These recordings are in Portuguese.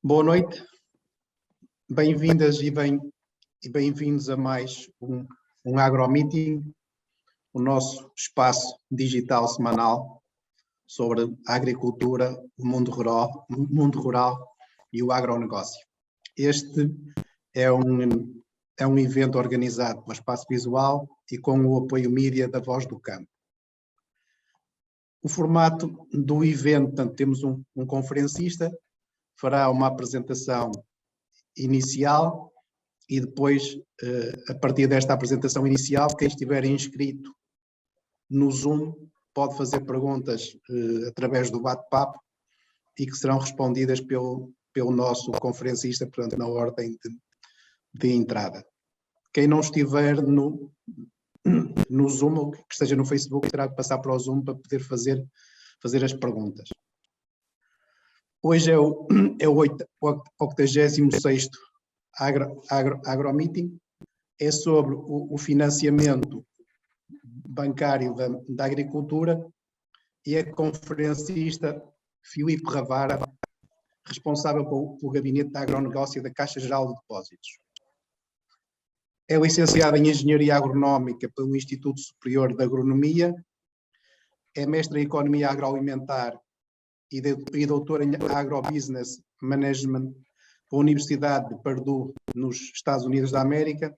Boa noite, bem-vindas e bem-vindos a mais um AgroMeeting, o nosso espaço digital semanal sobre a agricultura, o mundo rural e o agronegócio. Este é um evento organizado pelo Espaço Visual e com o apoio mídia da Voz do Campo. O formato do evento, portanto, temos um conferencista, fará uma apresentação inicial e depois, a partir desta apresentação inicial, quem estiver inscrito no Zoom pode fazer perguntas através do bate-papo e que serão respondidas pelo nosso conferencista, portanto, na ordem de entrada. Quem não estiver no Zoom ou que esteja no Facebook terá que passar para o Zoom para poder fazer as perguntas. Hoje é o 86º AgroMeeting, é sobre o financiamento bancário da agricultura e é conferencista Filipe Ravara, responsável pelo Gabinete de Agronegócio da Caixa Geral de Depósitos. É licenciado em Engenharia Agronómica pelo Instituto Superior de Agronomia, é mestre em Economia Agroalimentar e doutor em Agrobusiness Management pela Universidade de Purdue, nos Estados Unidos da América.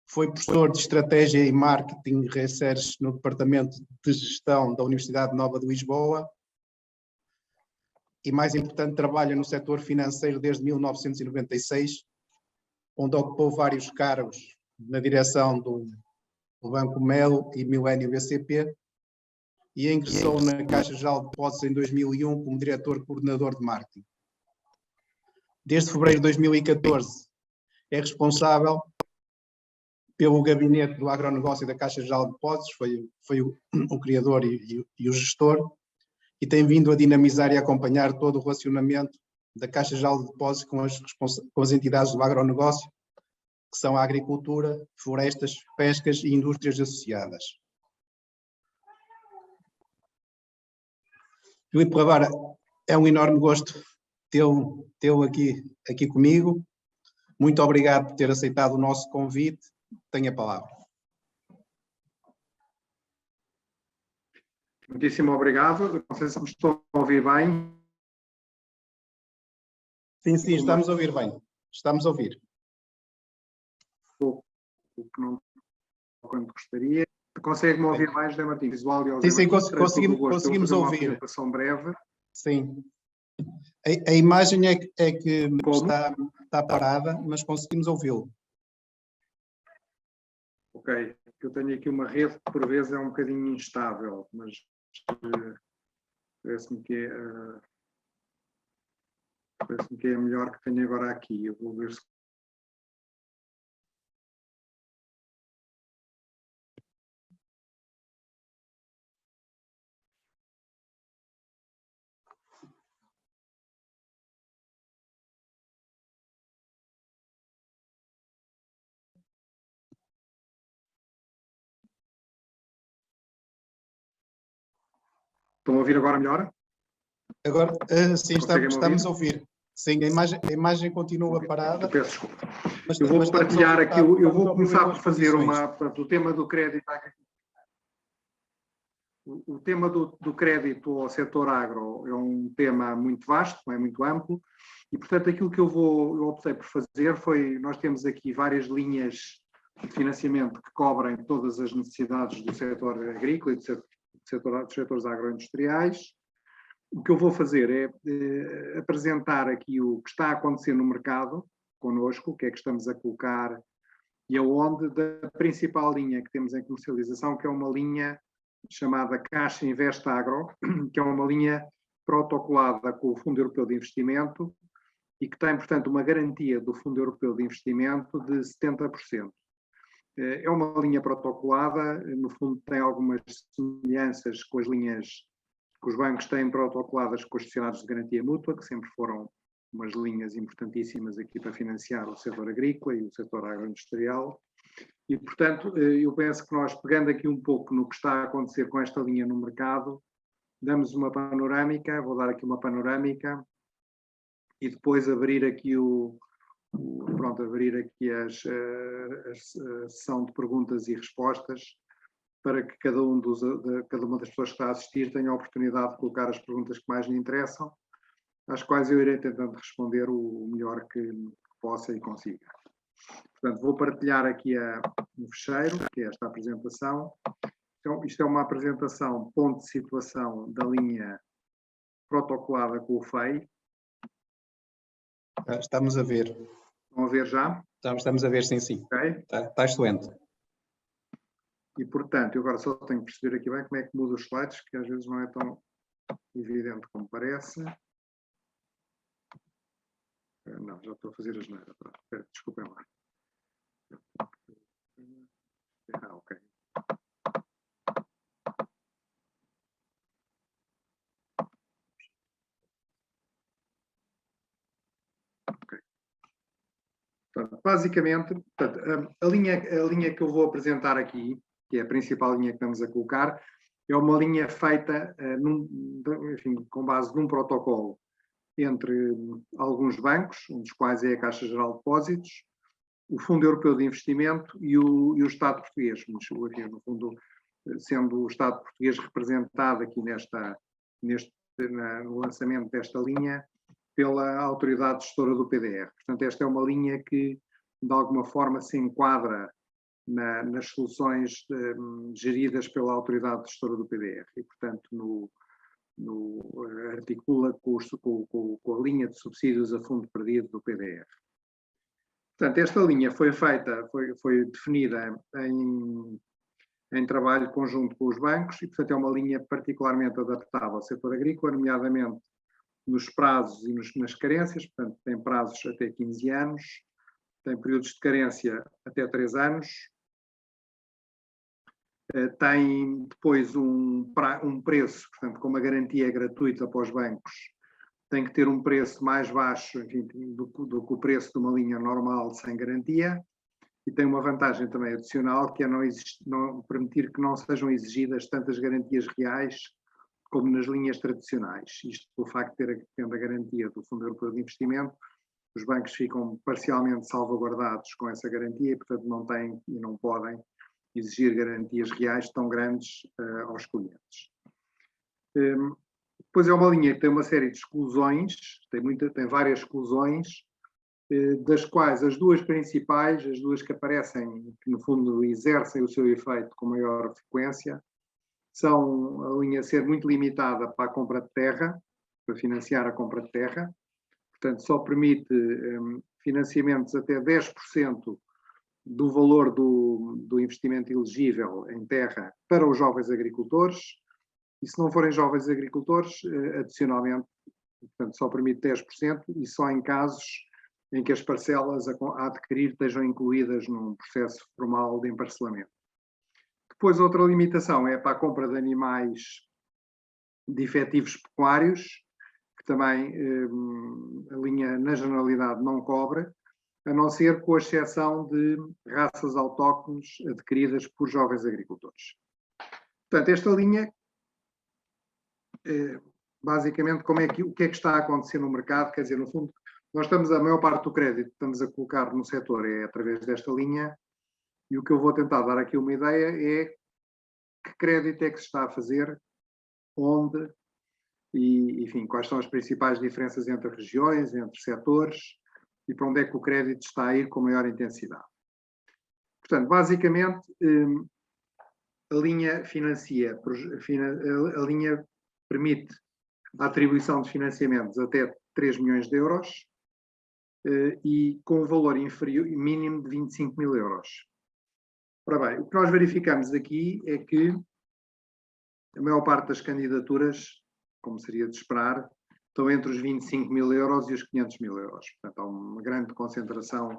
Foi professor de Estratégia e Marketing Research no Departamento de Gestão da Universidade Nova de Lisboa e, mais importante, trabalha no setor financeiro desde 1996, onde ocupou vários cargos na direção do Banco Melo e Millennium BCP, e ingressou na Caixa Geral de Depósitos em 2001 como diretor-coordenador de marketing. Desde fevereiro de 2014 é responsável pelo gabinete do agronegócio da Caixa Geral de Depósitos, foi o criador e o gestor, e tem vindo a dinamizar e acompanhar todo o relacionamento da Caixa Geral de Depósitos com as entidades do agronegócio, que são a agricultura, florestas, pescas e indústrias associadas. Filipe Ravara, é um enorme gosto tê-lo aqui comigo. Muito obrigado por ter aceitado o nosso convite. Tenha a palavra. Muitíssimo obrigado. Não sei se me estou a ouvir bem. Sim, estamos a ouvir bem. Estamos a ouvir. O que não quando gostaria. Consegue-me ouvir bem, José Martins? Visual e sim, conseguimos ouvir. Uma apresentação breve. Sim. A imagem é que está parada, mas conseguimos ouvi-lo. Ok. Eu tenho aqui uma rede que por vezes é um bocadinho instável, mas parece-me que é a melhor que tenho agora aqui. Eu vou ver se estão a ouvir agora melhor? Agora, sim, estamos a ouvir. Sim, a imagem continua parada. Eu peço desculpa. Eu vou partilhar aqui, eu vou começar por fazer o tema do crédito. O tema do crédito ao setor agro é um tema muito vasto, é muito amplo, e portanto aquilo que eu optei por fazer foi, nós temos aqui várias linhas de financiamento que cobrem todas as necessidades do setor agrícola e dos setores agroindustriais. O que eu vou fazer é apresentar aqui o que está a acontecer no mercado connosco, o que é que estamos a colocar e aonde da principal linha que temos em comercialização, que é uma linha chamada Caixa Invest Agro, que é uma linha protocolada com o Fundo Europeu de Investimento e que tem, portanto, uma garantia do Fundo Europeu de Investimento de 70%. É uma linha protocolada, no fundo tem algumas semelhanças com as linhas que os bancos têm protocoladas com os sociedades de garantia mútua, que sempre foram umas linhas importantíssimas aqui para financiar o setor agrícola e o setor agroindustrial. E, portanto, eu penso que nós, pegando aqui um pouco no que está a acontecer com esta linha no mercado, damos uma panorâmica, vou dar aqui uma panorâmica, e depois abrir aqui abrir aqui a sessão de perguntas e respostas para que cada uma das pessoas que está a assistir tenha a oportunidade de colocar as perguntas que mais lhe interessam, às quais eu irei tentando responder o melhor que possa e consiga. Portanto, vou partilhar aqui um fecheiro, que é esta apresentação. Então, isto é uma apresentação, ponto de situação da linha protocolada com o FEI. Estamos a ver. Estão a ver já? Estamos a ver, sim, sim. Okay. Está excelente. E, portanto, eu agora só tenho que perceber aqui bem como é que muda os slides, que às vezes não é tão evidente como parece. Não, já estou a fazer a geneira. Desculpem lá. Ok. Ok. Portanto, basicamente, a linha que eu vou apresentar aqui, que é a principal linha que estamos a colocar, é uma linha feita enfim, com base num protocolo entre alguns bancos, um dos quais é a Caixa Geral de Depósitos, o Fundo Europeu de Investimento e o Estado português, enfim, no fundo, sendo o Estado português representado aqui no lançamento desta linha pela autoridade gestora do PDR. Portanto, esta é uma linha que, de alguma forma, se enquadra nas soluções geridas pela autoridade gestora do PDR e, portanto, articula com a linha de subsídios a fundo perdido do PDR. Portanto, esta linha foi definida em trabalho conjunto com os bancos e, portanto, é uma linha particularmente adaptável ao setor agrícola, nomeadamente nos prazos e nas carências, portanto, tem prazos até 15 anos, tem períodos de carência até 3 anos, tem depois um preço, portanto, com uma garantia gratuita para os bancos, tem que ter um preço mais baixo, enfim, do que o preço de uma linha normal sem garantia, e tem uma vantagem também adicional, que é não permitir que não sejam exigidas tantas garantias reais como nas linhas tradicionais. Isto pelo facto de tendo a garantia do Fundo Europeu de Investimento, os bancos ficam parcialmente salvaguardados com essa garantia e, portanto, não têm e não podem exigir garantias reais tão grandes aos clientes. Depois é uma linha que tem uma série de exclusões, tem várias exclusões, das quais as duas principais, as duas que aparecem, que no fundo exercem o seu efeito com maior frequência, são a linha ser muito limitada para a compra de terra, para financiar a compra de terra, portanto só permite financiamentos até 10% do valor do investimento elegível em terra para os jovens agricultores, e se não forem jovens agricultores, adicionalmente, portanto só permite 10% e só em casos em que as parcelas a adquirir estejam incluídas num processo formal de emparcelamento. Depois, outra limitação é para a compra de animais de efetivos pecuários, que também a linha, na generalidade, não cobre, a não ser com a exceção de raças autóctones adquiridas por jovens agricultores. Portanto, esta linha, basicamente, o que é que está a acontecer no mercado? Quer dizer, no fundo, nós estamos, a maior parte do crédito que estamos a colocar no setor é através desta linha, e o que eu vou tentar dar aqui uma ideia é que crédito é que se está a fazer, onde, e, enfim, quais são as principais diferenças entre regiões, entre setores, e para onde é que o crédito está a ir com maior intensidade. Portanto, basicamente, a linha a linha permite a atribuição de financiamentos até 3 milhões de euros e com um valor mínimo de 25 mil euros. Ora bem, o que nós verificamos aqui é que a maior parte das candidaturas, como seria de esperar, estão entre os 25 mil euros e os 500 mil euros. Portanto, há uma grande concentração.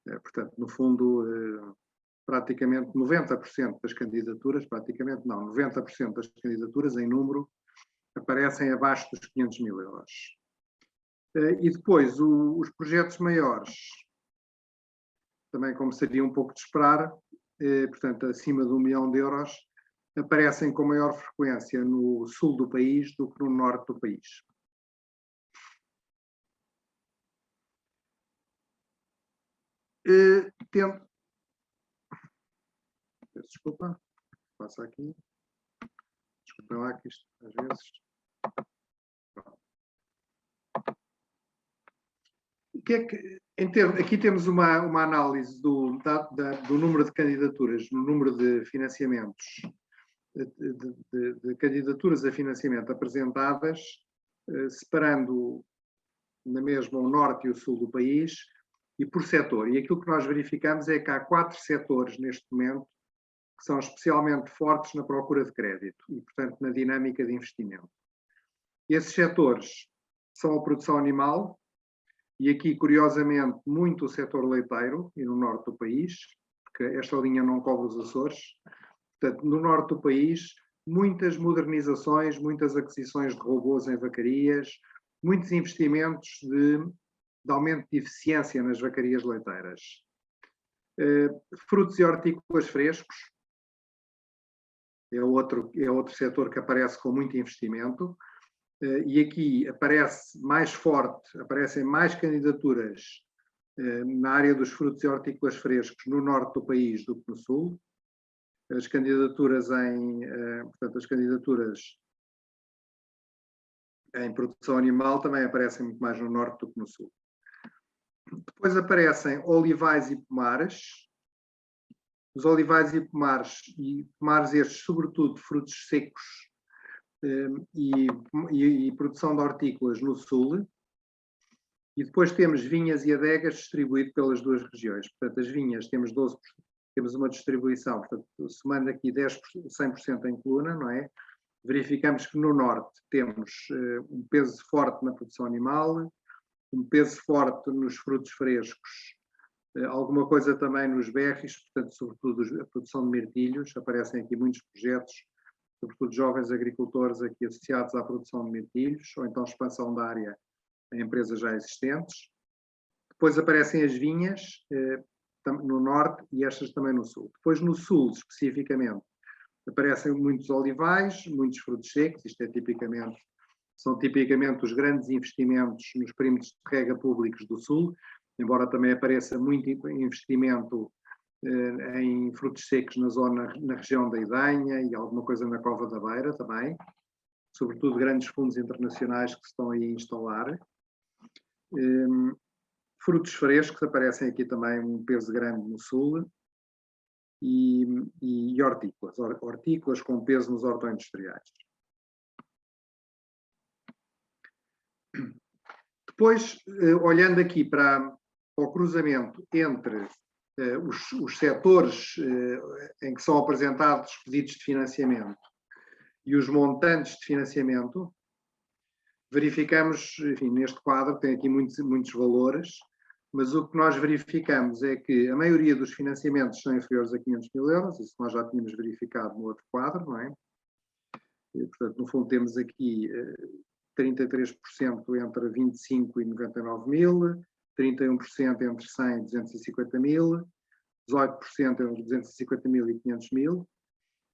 Portanto, no fundo, praticamente 90% das candidaturas, praticamente não, 90% das candidaturas em número aparecem abaixo dos 500 mil euros. E depois, os projetos maiores, também como seria um pouco de esperar, portanto, acima de 1 milhão de euros, aparecem com maior frequência no sul do país do que no norte do país. Desculpa, passa aqui. Desculpem lá que isto, às vezes... Aqui temos uma análise do número de candidaturas, no número de financiamentos, de candidaturas a financiamento apresentadas, separando na mesma o norte e o sul do país, e por setor. E aquilo que nós verificamos é que há 4 setores neste momento que são especialmente fortes na procura de crédito e, portanto, na dinâmica de investimento. Esses setores são a produção animal, e aqui, curiosamente, muito o setor leiteiro, e no norte do país, porque esta linha não cobre os Açores. Portanto, no norte do país, muitas modernizações, muitas aquisições de robôs em vacarias, muitos investimentos de aumento de eficiência nas vacarias leiteiras. Frutos e hortícolas frescos é outro setor que aparece com muito investimento. E aqui aparecem mais candidaturas na área dos frutos e hortícolas frescos no norte do país do que no sul. As candidaturas em produção animal também aparecem muito mais no norte do que no sul. Depois aparecem olivais e pomares. Os olivais e pomares estes, sobretudo frutos secos, e produção de hortícolas no sul, e depois temos vinhas e adegas distribuído pelas 2 regiões. Portanto, as vinhas temos uma distribuição, portanto, somando aqui 100% em coluna, não é? Verificamos que no norte temos um peso forte na produção animal, um peso forte nos frutos frescos, alguma coisa também nos berries, portanto, sobretudo a produção de mirtilhos. Aparecem aqui muitos projetos, sobretudo jovens agricultores aqui associados à produção de mirtilhos, ou então expansão da área em empresas já existentes. Depois aparecem as vinhas no norte e estas também no sul. Depois no sul, especificamente, aparecem muitos olivais, muitos frutos secos. Isto são tipicamente os grandes investimentos nos perímetros de rega públicos do sul, embora também apareça muito investimento em frutos secos na região da Idanha e alguma coisa na Cova da Beira também, sobretudo grandes fundos internacionais que se estão aí a instalar. Frutos frescos aparecem aqui também um peso grande no sul, e hortícolas com peso nos hortoindustriais. Depois, olhando aqui para o cruzamento entre os setores em que são apresentados pedidos de financiamento e os montantes de financiamento, verificamos, enfim, neste quadro tem aqui muitos valores, mas o que nós verificamos é que a maioria dos financiamentos são inferiores a 500 mil euros, isso nós já tínhamos verificado no outro quadro, não é? E, portanto, no fundo temos aqui 33% entre 25 e 99 mil, 31% entre 100 e 250 mil, 18% entre 250 mil e 500 mil,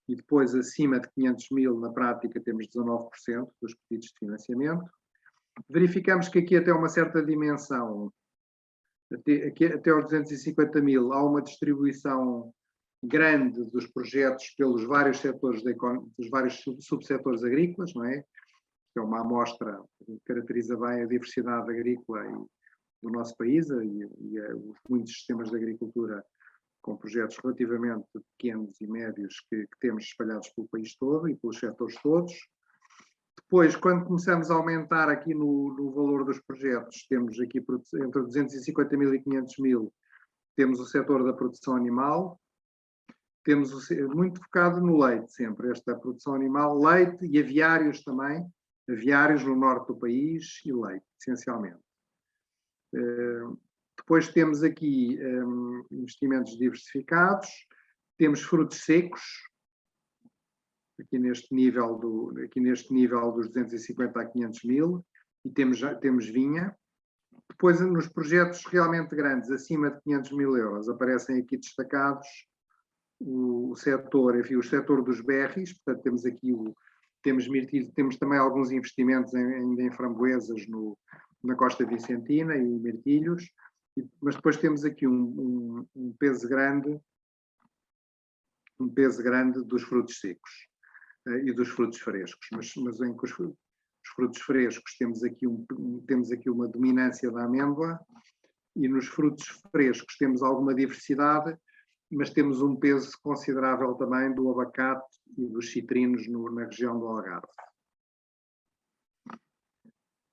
e depois acima de 500 mil, na prática, temos 19% dos pedidos de financiamento. Verificamos que aqui até uma certa dimensão, até aos 250 mil, há uma distribuição grande dos projetos pelos vários setores, dos vários subsetores agrícolas, não é? É uma amostra que caracteriza bem a diversidade agrícola do nosso país e os muitos sistemas de agricultura com projetos relativamente pequenos e médios que temos espalhados pelo país todo e pelos setores todos. Depois, quando começamos a aumentar aqui no valor dos projetos, temos aqui entre 250 mil e 500 mil, temos o setor da produção animal, temos muito focado no leite sempre, esta produção animal, leite e aviários também, aviários no norte do país e leite, essencialmente. Depois temos aqui investimentos diversificados, temos frutos secos, aqui neste nível dos 250 a 500 mil, e temos vinha. Depois, nos projetos realmente grandes, acima de 500 mil euros, aparecem aqui destacados o setor dos berries, portanto temos aqui temos mirtilho, temos também alguns investimentos ainda em framboesas na Costa Vicentina e mirtilhos, Mas depois temos aqui um peso grande dos frutos secos e dos frutos frescos, mas em que os frutos frescos temos aqui uma dominância da amêndoa, e nos frutos frescos temos alguma diversidade, mas temos um peso considerável também do abacate e dos citrinos na região do Algarve.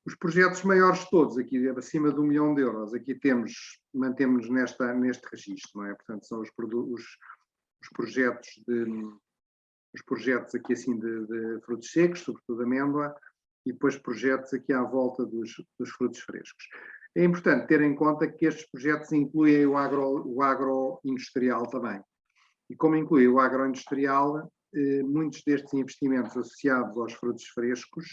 Os projetos maiores todos, aqui acima de 1 milhão de euros, aqui mantemos neste registro, não é? Portanto, são os projetos aqui assim de frutos secos, sobretudo amêndoa, e depois projetos aqui à volta dos frutos frescos. É importante ter em conta que estes projetos incluem o agroindustrial também. E como inclui o agroindustrial, muitos destes investimentos associados aos frutos frescos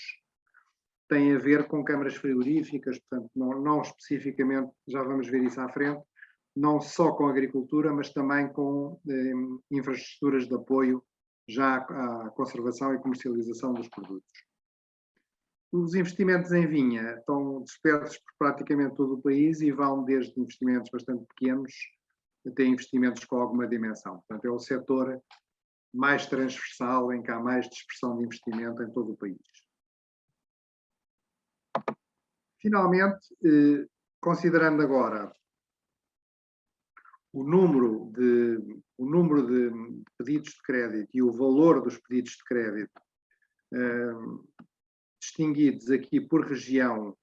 têm a ver com câmaras frigoríficas, portanto, não especificamente, já vamos ver isso à frente, não só com agricultura, mas também com infraestruturas de apoio já à conservação e comercialização dos produtos. Os investimentos em vinha estão dispersos por praticamente todo o país e vão desde investimentos bastante pequenos até investimentos com alguma dimensão. Portanto, é o setor mais transversal, em que há mais dispersão de investimento em todo o país. Finalmente, considerando agora o número de pedidos de crédito e o valor dos pedidos de crédito, distinguidos aqui por região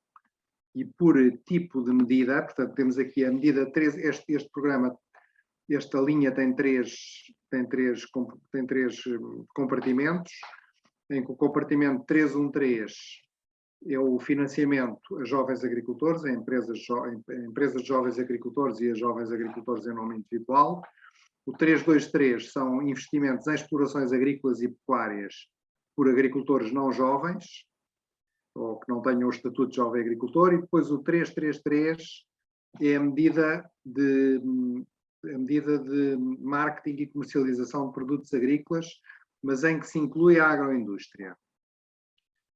e por tipo de medida, portanto, temos aqui a medida 3, este programa, esta linha tem três compartimentos, em que o compartimento 313 é o financiamento a jovens agricultores, a empresas de jovens agricultores e a jovens agricultores em nome individual. O 323 são investimentos em explorações agrícolas e pecuárias por agricultores não jovens, ou que não tenham o estatuto de jovem agricultor, e depois o 333 é a medida de marketing e comercialização de produtos agrícolas, mas em que se inclui a agroindústria.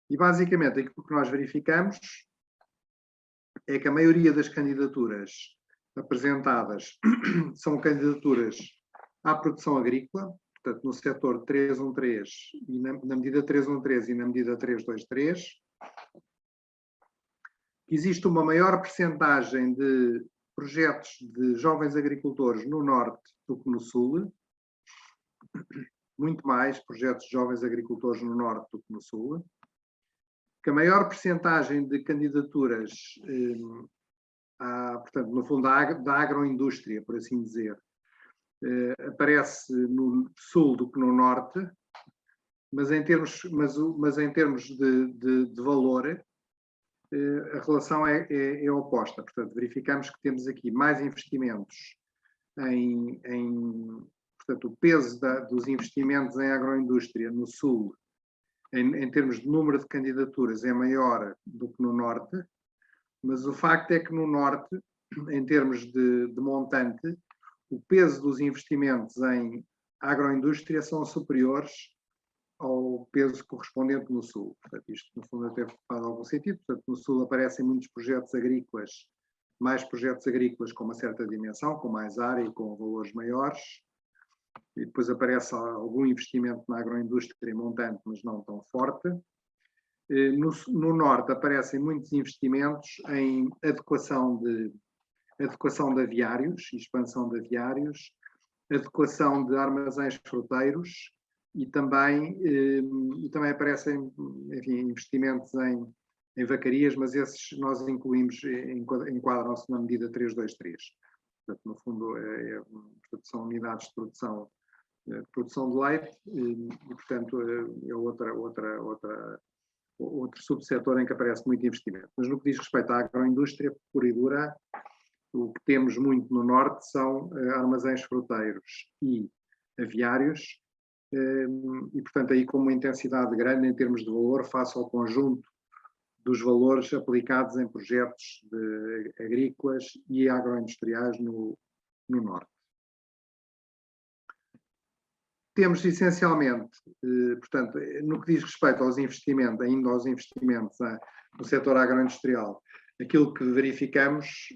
E basicamente aquilo que nós verificamos é que a maioria das candidaturas apresentadas são candidaturas à produção agrícola, portanto no setor 313 e na medida 313 e na medida 323. Existe uma maior percentagem de projetos de jovens agricultores no norte do que no sul, muito mais projetos de jovens agricultores no norte do que no sul, que a maior percentagem de candidaturas, portanto, no fundo, da agroindústria, por assim dizer, aparece no sul do que no norte, mas em termos de valor, a relação é oposta. Portanto, verificamos que temos aqui mais investimentos portanto, o peso dos investimentos em agroindústria no sul, em termos de número de candidaturas, é maior do que no norte, mas o facto é que no norte, em termos de montante, o peso dos investimentos em agroindústria são superiores ao peso correspondente no sul. Portanto, isto, no fundo, até faz algum sentido. Portanto, no sul aparecem muitos projetos agrícolas, mais projetos agrícolas com uma certa dimensão, com mais área e com valores maiores. E depois aparece algum investimento na agroindústria montante, mas não tão forte. No norte aparecem muitos investimentos em adequação de aviários, expansão de aviários, adequação de armazéns fruteiros e também aparecem, enfim, investimentos em vacarias, mas esses nós incluímos, enquadram-se na medida 323. Portanto, no fundo, são unidades de produção de leite e portanto, é outro subsetor em que aparece muito investimento. Mas no que diz respeito à agroindústria pura e dura, o que temos muito no norte são armazéns fruteiros e aviários, e portanto aí com uma intensidade grande em termos de valor face ao conjunto dos valores aplicados em projetos agrícolas e agroindustriais no norte. Temos essencialmente, portanto, no que diz respeito aos investimentos, ainda aos investimentos no setor agroindustrial, aquilo que verificamos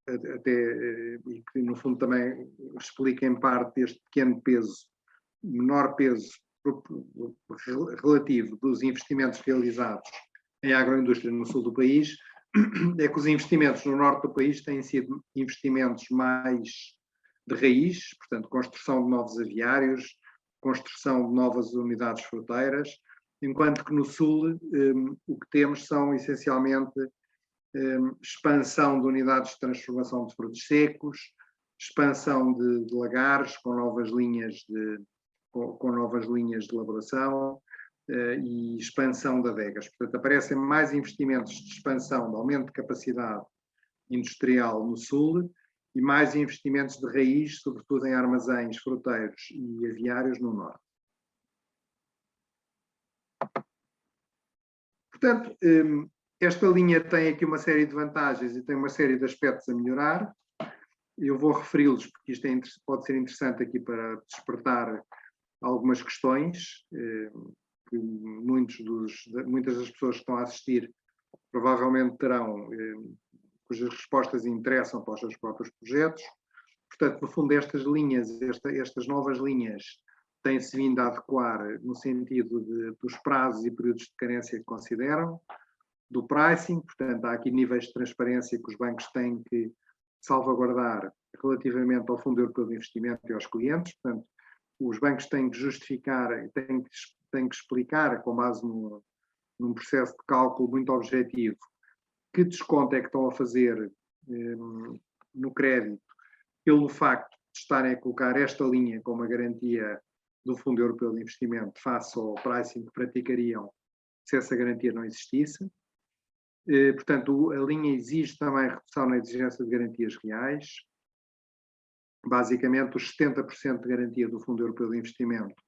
até, e que no fundo também explica em parte este pequeno peso, menor peso relativo dos investimentos realizados em agroindústria no sul do país, é que os investimentos no norte do país têm sido investimentos mais de raiz, portanto, construção de novos aviários, construção de novas unidades fruteiras, enquanto que no sul o que temos são essencialmente expansão de unidades de transformação de frutos secos, expansão de lagares com novas linhas de elaboração e expansão de adegas. Portanto, aparecem mais investimentos de expansão, de aumento de capacidade industrial no sul e mais investimentos de raiz, sobretudo em armazéns fruteiros e aviários no norte. Portanto, esta linha tem aqui uma série de vantagens e tem uma série de aspectos a melhorar. Eu vou referi-los porque isto pode ser interessante aqui para despertar algumas questões que muitas das pessoas que estão a assistir provavelmente terão, cujas respostas interessam para os seus próprios projetos. Portanto, no fundo, estas novas linhas têm-se vindo a adequar no sentido dos prazos e períodos de carência que consideram, do pricing, portanto, há aqui níveis de transparência que os bancos têm que salvaguardar relativamente ao Fundo Europeu de Investimento e aos clientes, portanto, os bancos têm que justificar, têm que explicar, com base num processo de cálculo muito objetivo, que desconto é que estão a fazer no crédito, pelo facto de estarem a colocar esta linha como a garantia do Fundo Europeu de Investimento face ao pricing que praticariam se essa garantia não existisse. Portanto, a linha exige também redução na exigência de garantias reais. Basicamente, os 70% de garantia do Fundo Europeu de Investimento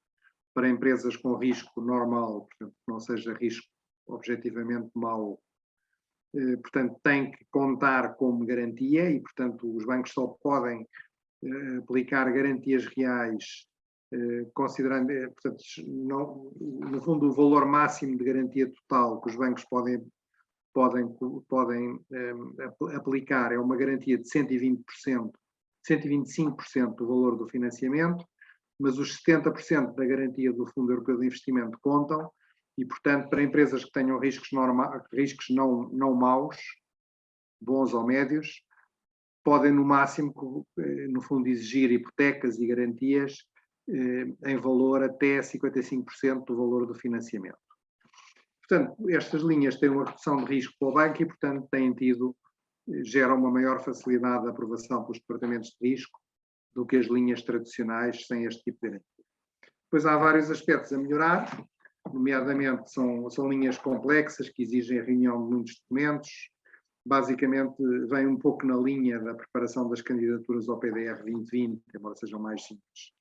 para empresas com risco normal, portanto, que não seja risco objetivamente mau, portanto, tem que contar como garantia e, portanto, os bancos só podem aplicar garantias reais considerando, portanto, no fundo, o valor máximo de garantia total que os bancos podem aplicar é uma garantia de 120%, 125% do valor do financiamento, mas os 70% da garantia do Fundo Europeu de Investimento contam e, portanto, para empresas que tenham riscos não maus, bons ou médios, podem no máximo, no fundo, exigir hipotecas e garantias em valor até 55% do valor do financiamento. Portanto, estas linhas têm uma redução de risco para o banco e, portanto, geram uma maior facilidade de aprovação pelos departamentos de risco do que as linhas tradicionais sem este tipo de garantia. Depois há vários aspectos a melhorar, nomeadamente são linhas complexas que exigem a reunião de muitos documentos, basicamente vem um pouco na linha da preparação das candidaturas ao PDR 2020, embora sejam mais simples.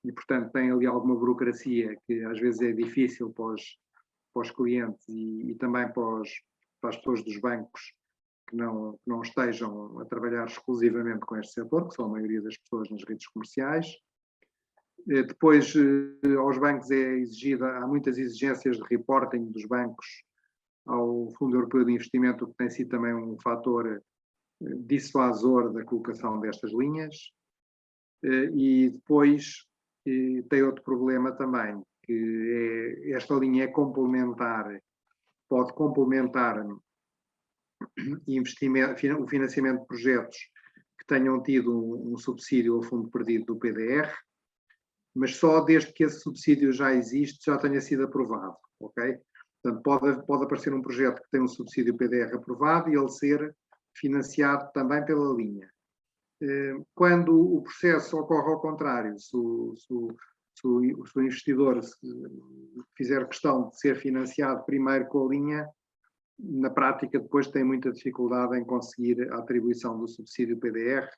E, portanto, tem ali alguma burocracia que às vezes é difícil para os clientes e também para as pessoas dos bancos que não estejam a trabalhar exclusivamente com este setor, que são a maioria das pessoas nas redes comerciais. Depois, aos bancos há muitas exigências de reporting dos bancos ao Fundo Europeu de Investimento, o que tem sido também um fator dissuasor da colocação destas linhas. E depois tem outro problema também, que esta linha é complementar, pode complementar o financiamento de projetos que tenham tido um subsídio ao fundo perdido do PDR, mas só desde que esse subsídio já existe, já tenha sido aprovado, ok? Portanto, pode aparecer um projeto que tem um subsídio PDR aprovado e ele ser financiado também pela linha. Quando o processo ocorre ao contrário, se o investidor fizer questão de ser financiado primeiro com a linha, na prática depois tem muita dificuldade em conseguir a atribuição do subsídio PDR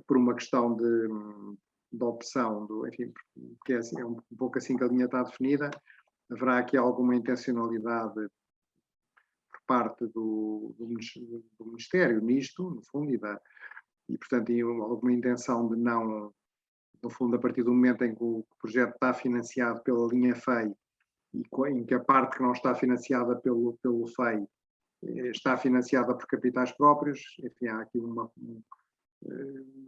por uma questão de opção, enfim, porque é um pouco assim que a linha está definida. Haverá aqui alguma intencionalidade por parte do Ministério nisto, no fundo, e portanto, alguma intenção de não, no fundo, a partir do momento em que o projeto está financiado pela linha FEI e em que a parte que não está financiada pelo FEI está financiada por capitais próprios, enfim, há aqui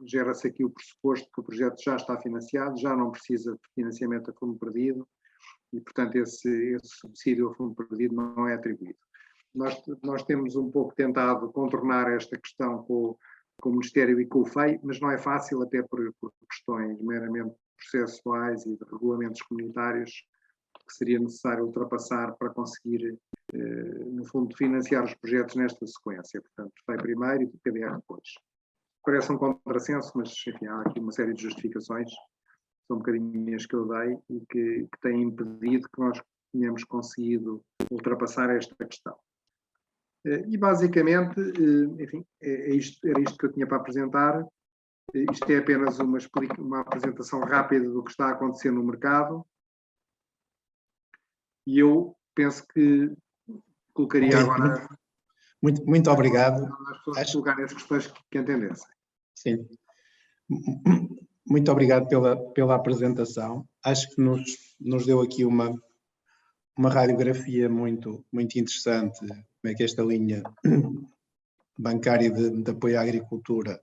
gera-se aqui o pressuposto que o projeto já está financiado, já não precisa de financiamento a fundo perdido e, portanto, esse subsídio a fundo perdido não é atribuído. Nós temos um pouco tentado contornar esta questão com o Ministério e com o FEI, mas não é fácil, até por questões meramente processuais e de regulamentos comunitários que seria necessário ultrapassar para conseguir, no fundo, financiar os projetos nesta sequência. Portanto, FEI primeiro e PDR depois. Parece um contrassenso, mas, enfim, há aqui uma série de justificações, são um bocadinho as que eu dei, e que têm impedido que nós tenhamos conseguido ultrapassar esta questão. E, basicamente, enfim, era isto que eu tinha para apresentar. Isto é apenas uma apresentação rápida do que está a acontecer no mercado. E eu penso que colocaria agora... Muito obrigado. As pessoas colocarem as questões que entendessem. Sim. Muito obrigado pela apresentação. Acho que nos deu aqui uma radiografia muito interessante, como é que esta linha bancária de apoio à agricultura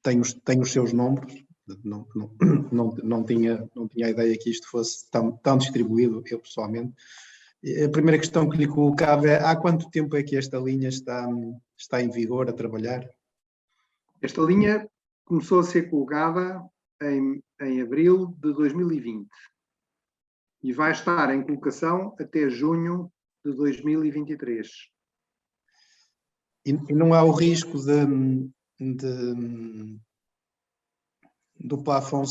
tem os seus números. Não tinha a ideia que isto fosse tão distribuído, eu pessoalmente. A primeira questão que lhe colocava é: há quanto tempo é que esta linha está em vigor, a trabalhar? Esta linha começou a ser colocada em abril de 2020 e vai estar em colocação até junho de 2023. E não há o risco do plafond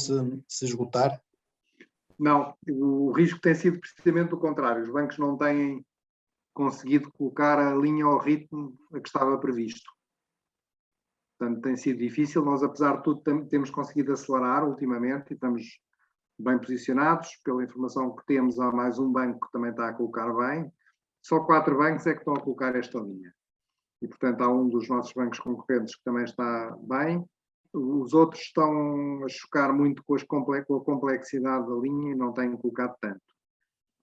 se esgotar? Não, o risco tem sido precisamente o contrário. Os bancos não têm conseguido colocar a linha ao ritmo a que estava previsto. Portanto, tem sido difícil. Nós, apesar de tudo, temos conseguido acelerar ultimamente e estamos bem posicionados. Pela informação que temos, há mais um banco que também está a colocar bem. Só 4 bancos é que estão a colocar esta linha. E, portanto, há um dos nossos bancos concorrentes que também está bem. Os outros estão a chocar muito com a complexidade da linha e não têm colocado tanto.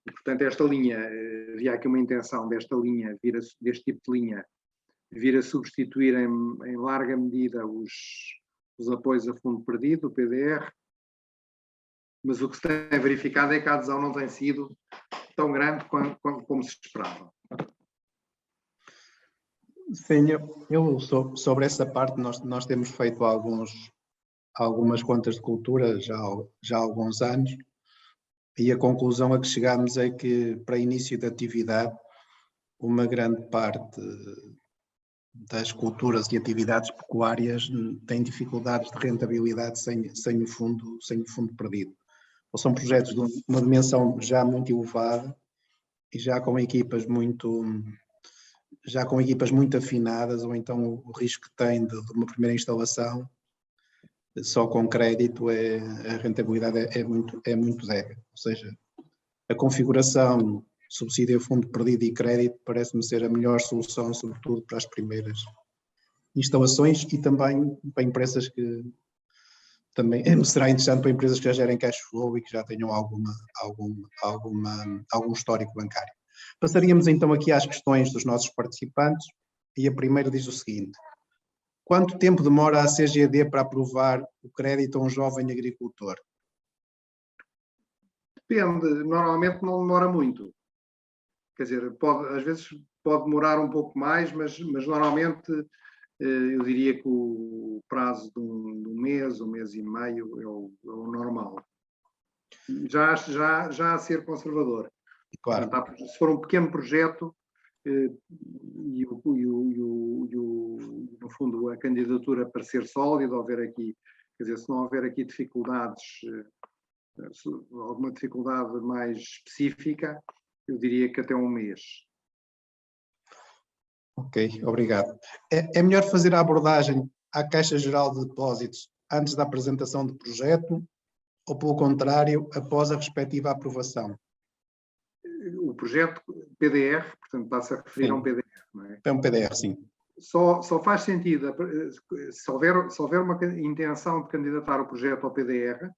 E, portanto, esta linha, havia aqui uma intenção desta linha, deste tipo de linha, vir a substituir em larga medida os apoios a fundo perdido, o PDR, mas o que se tem verificado é que a adesão não tem sido tão grande como se esperava. Sim, eu sobre essa parte nós temos feito algumas contas de cultura já há alguns anos, e a conclusão a que chegamos é que, para início de atividade, uma grande parte das culturas e atividades pecuárias tem dificuldades de rentabilidade sem o fundo perdido. Ou são projetos de uma dimensão já muito elevada e já com equipas muito afinadas, ou então o risco que tem de uma primeira instalação, só com crédito, a rentabilidade é muito débil. Ou seja, a configuração subsídio a fundo perdido e crédito parece-me ser a melhor solução, sobretudo para as primeiras instalações, e também para empresas que também será interessante para empresas que já gerem cash flow e que já tenham algum histórico bancário. Passaríamos então aqui às questões dos nossos participantes, e a primeira diz o seguinte: quanto tempo demora a CGD para aprovar o crédito a um jovem agricultor? Depende, normalmente não demora muito. Quer dizer, às vezes pode demorar um pouco mais, mas normalmente eu diria que o prazo de um mês e meio é o normal. Já a ser conservador. Claro. Portanto, se for um pequeno projeto no fundo, a candidatura para ser sólida, se não houver aqui dificuldades, alguma dificuldade mais específica, eu diria que até um mês. Ok, obrigado. É melhor fazer a abordagem à Caixa Geral de Depósitos antes da apresentação do projeto, ou, pelo contrário, após a respectiva aprovação? O projeto PDR, portanto, está-se a referir Sim. a um PDR, não é? É um PDR, sim. Só faz sentido, se houver uma intenção de candidatar o projeto ao PDR,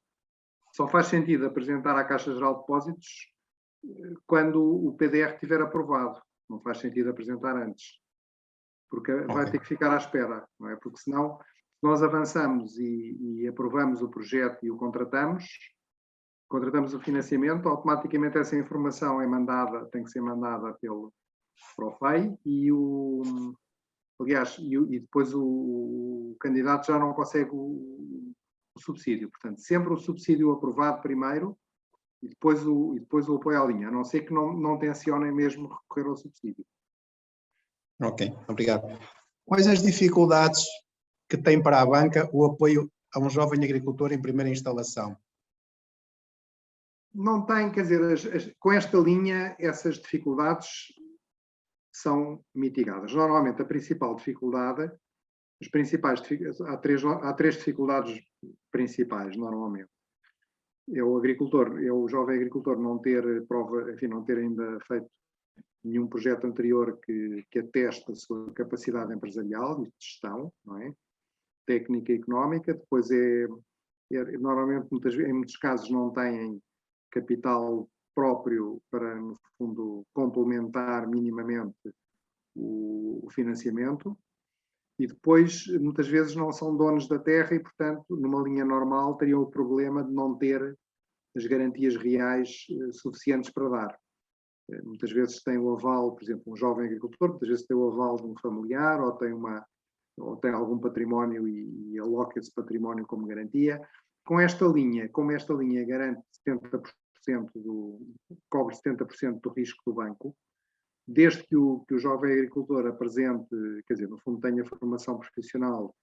só faz sentido apresentar à Caixa Geral de Depósitos quando o PDR estiver aprovado. não faz sentido apresentar antes, porque vai ter que ficar à espera, não é? Porque senão, se nós avançamos e aprovamos o projeto e o contratamos o financiamento, automaticamente essa informação é mandada, tem que ser mandada para o FEI e depois o candidato já não consegue o subsídio. Portanto, sempre o subsídio aprovado primeiro e depois o apoio à linha, a não ser que não tencionem mesmo recorrer ao subsídio. Ok, obrigado. Quais as dificuldades que tem para a banca o apoio a um jovem agricultor em primeira instalação? Não tem, quer dizer, com esta linha essas dificuldades são mitigadas. Normalmente a principal dificuldade, há três dificuldades principais normalmente. É o jovem agricultor não ter não ter ainda feito nenhum projeto anterior que ateste a sua capacidade empresarial e de gestão, não é? Técnica e económica. Depois normalmente, em muitos casos, não têm capital próprio para, no fundo, complementar minimamente o financiamento. E depois, muitas vezes, não são donos da terra e, portanto, numa linha normal, teriam o problema de não ter as garantias reais suficientes para dar. Muitas vezes tem o aval, por exemplo, um jovem agricultor, muitas vezes tem o aval de um familiar ou tem algum património e aloca esse património como garantia. Como esta linha garante 70% cobre 70% do risco do banco, desde que o jovem agricultor apresente, quer dizer, no fundo tenha formação profissional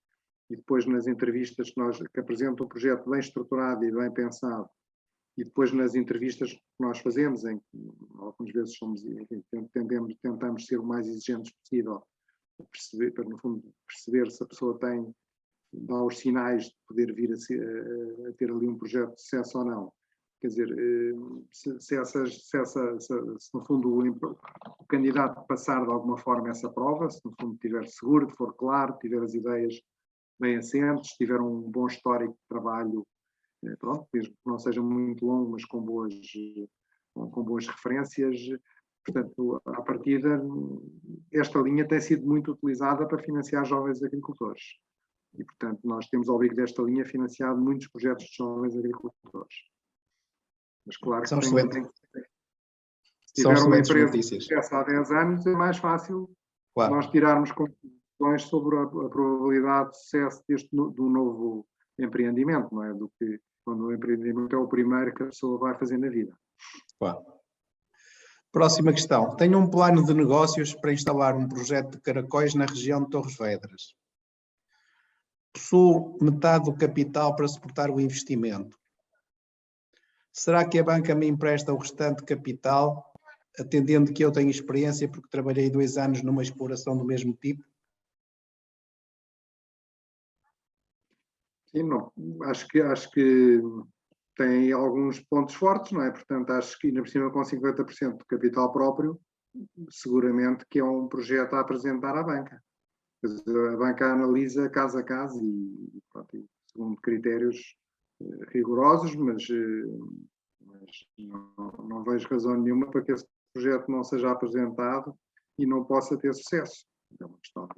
e depois nas entrevistas que apresenta um projeto bem estruturado e bem pensado, e depois nas entrevistas que nós fazemos, em que algumas vezes tentamos ser o mais exigentes possível, para no fundo perceber se a pessoa dá os sinais de poder vir a ter ali um projeto de sucesso ou não. Quer dizer, se no fundo o candidato passar de alguma forma essa prova, se no fundo estiver seguro, for claro, tiver as ideias bem assentes, tiver um bom histórico de trabalho, pronto, mesmo que não seja muito longo, mas com boas referências. Portanto, à partida, esta linha tem sido muito utilizada para financiar jovens agricultores. E, portanto, nós temos ao longo desta linha financiado muitos projetos de jovens agricultores. Mas claro que se tiver uma empresa que sucesso há 10 anos, é mais fácil nós tirarmos conclusões sobre a probabilidade de sucesso do novo empreendimento, não é? Do que quando o empreendimento é o primeiro que a pessoa vai fazer na vida. Claro. Próxima questão. Tenho um plano de negócios para instalar um projeto de caracóis na região de Torres Vedras. Possuo metade do capital para suportar o investimento. Será que a banca me empresta o restante capital, atendendo que eu tenho experiência porque trabalhei 2 anos numa exploração do mesmo tipo? Sim, não. Acho que tem alguns pontos fortes, não é? Portanto, acho que ainda por cima com 50% de capital próprio, seguramente que é um projeto a apresentar à banca. A banca analisa caso a caso e segundo critérios rigorosos, mas não vejo razão nenhuma para que esse projeto não seja apresentado e não possa ter sucesso. É uma questão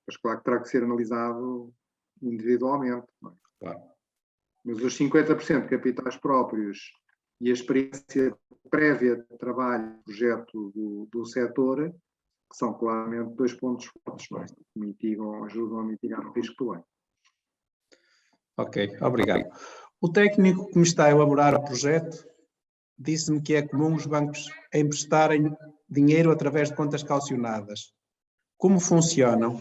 mas claro que terá que ser analisado individualmente. Não é? Claro. Mas os 50% de capitais próprios e a experiência prévia de trabalho do projeto do setor, que são claramente 2 pontos fortes, não é? Que ajudam a mitigar o risco do banco. Ok, obrigado. O técnico que me está a elaborar o projeto disse-me que é comum os bancos emprestarem dinheiro através de contas calcionadas. Como funcionam?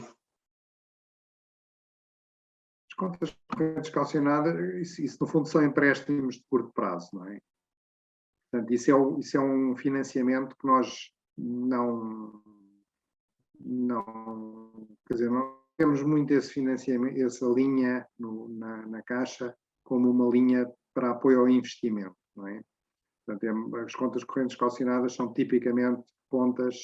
As contas correntes calcionadas, isso no fundo são empréstimos de curto prazo, não é? Portanto, isso é um financiamento que nós não quer dizer, não temos muito esse financiamento, essa linha na Caixa como uma linha para apoio ao investimento, não é? Portanto, as contas correntes calcionadas são tipicamente contas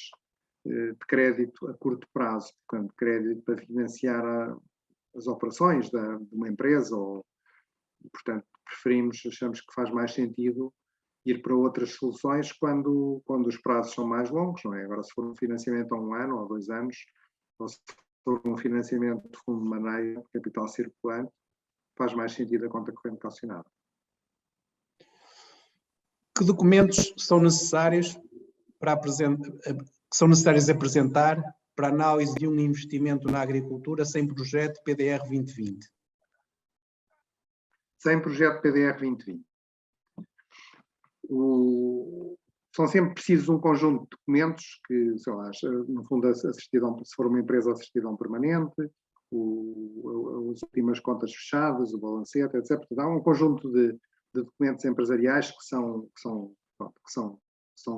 de crédito a curto prazo, portanto, crédito para financiar as operações de uma empresa, portanto, achamos que faz mais sentido ir para outras soluções quando os prazos são mais longos, não é? Agora, se for um financiamento a 1 ano ou a 2 anos, ou se for um financiamento de fundo de maneio, de capital circulante, faz mais sentido a conta corrente calcionada. Que documentos são necessários apresentar para análise de um investimento na agricultura sem projeto PDR 2020? Sem projeto PDR 2020. São sempre precisos um conjunto de documentos que, sei lá, no fundo, se for uma empresa, a certidão permanente, as últimas contas fechadas, o balancete, etc. Portanto, há um conjunto de documentos empresariais que são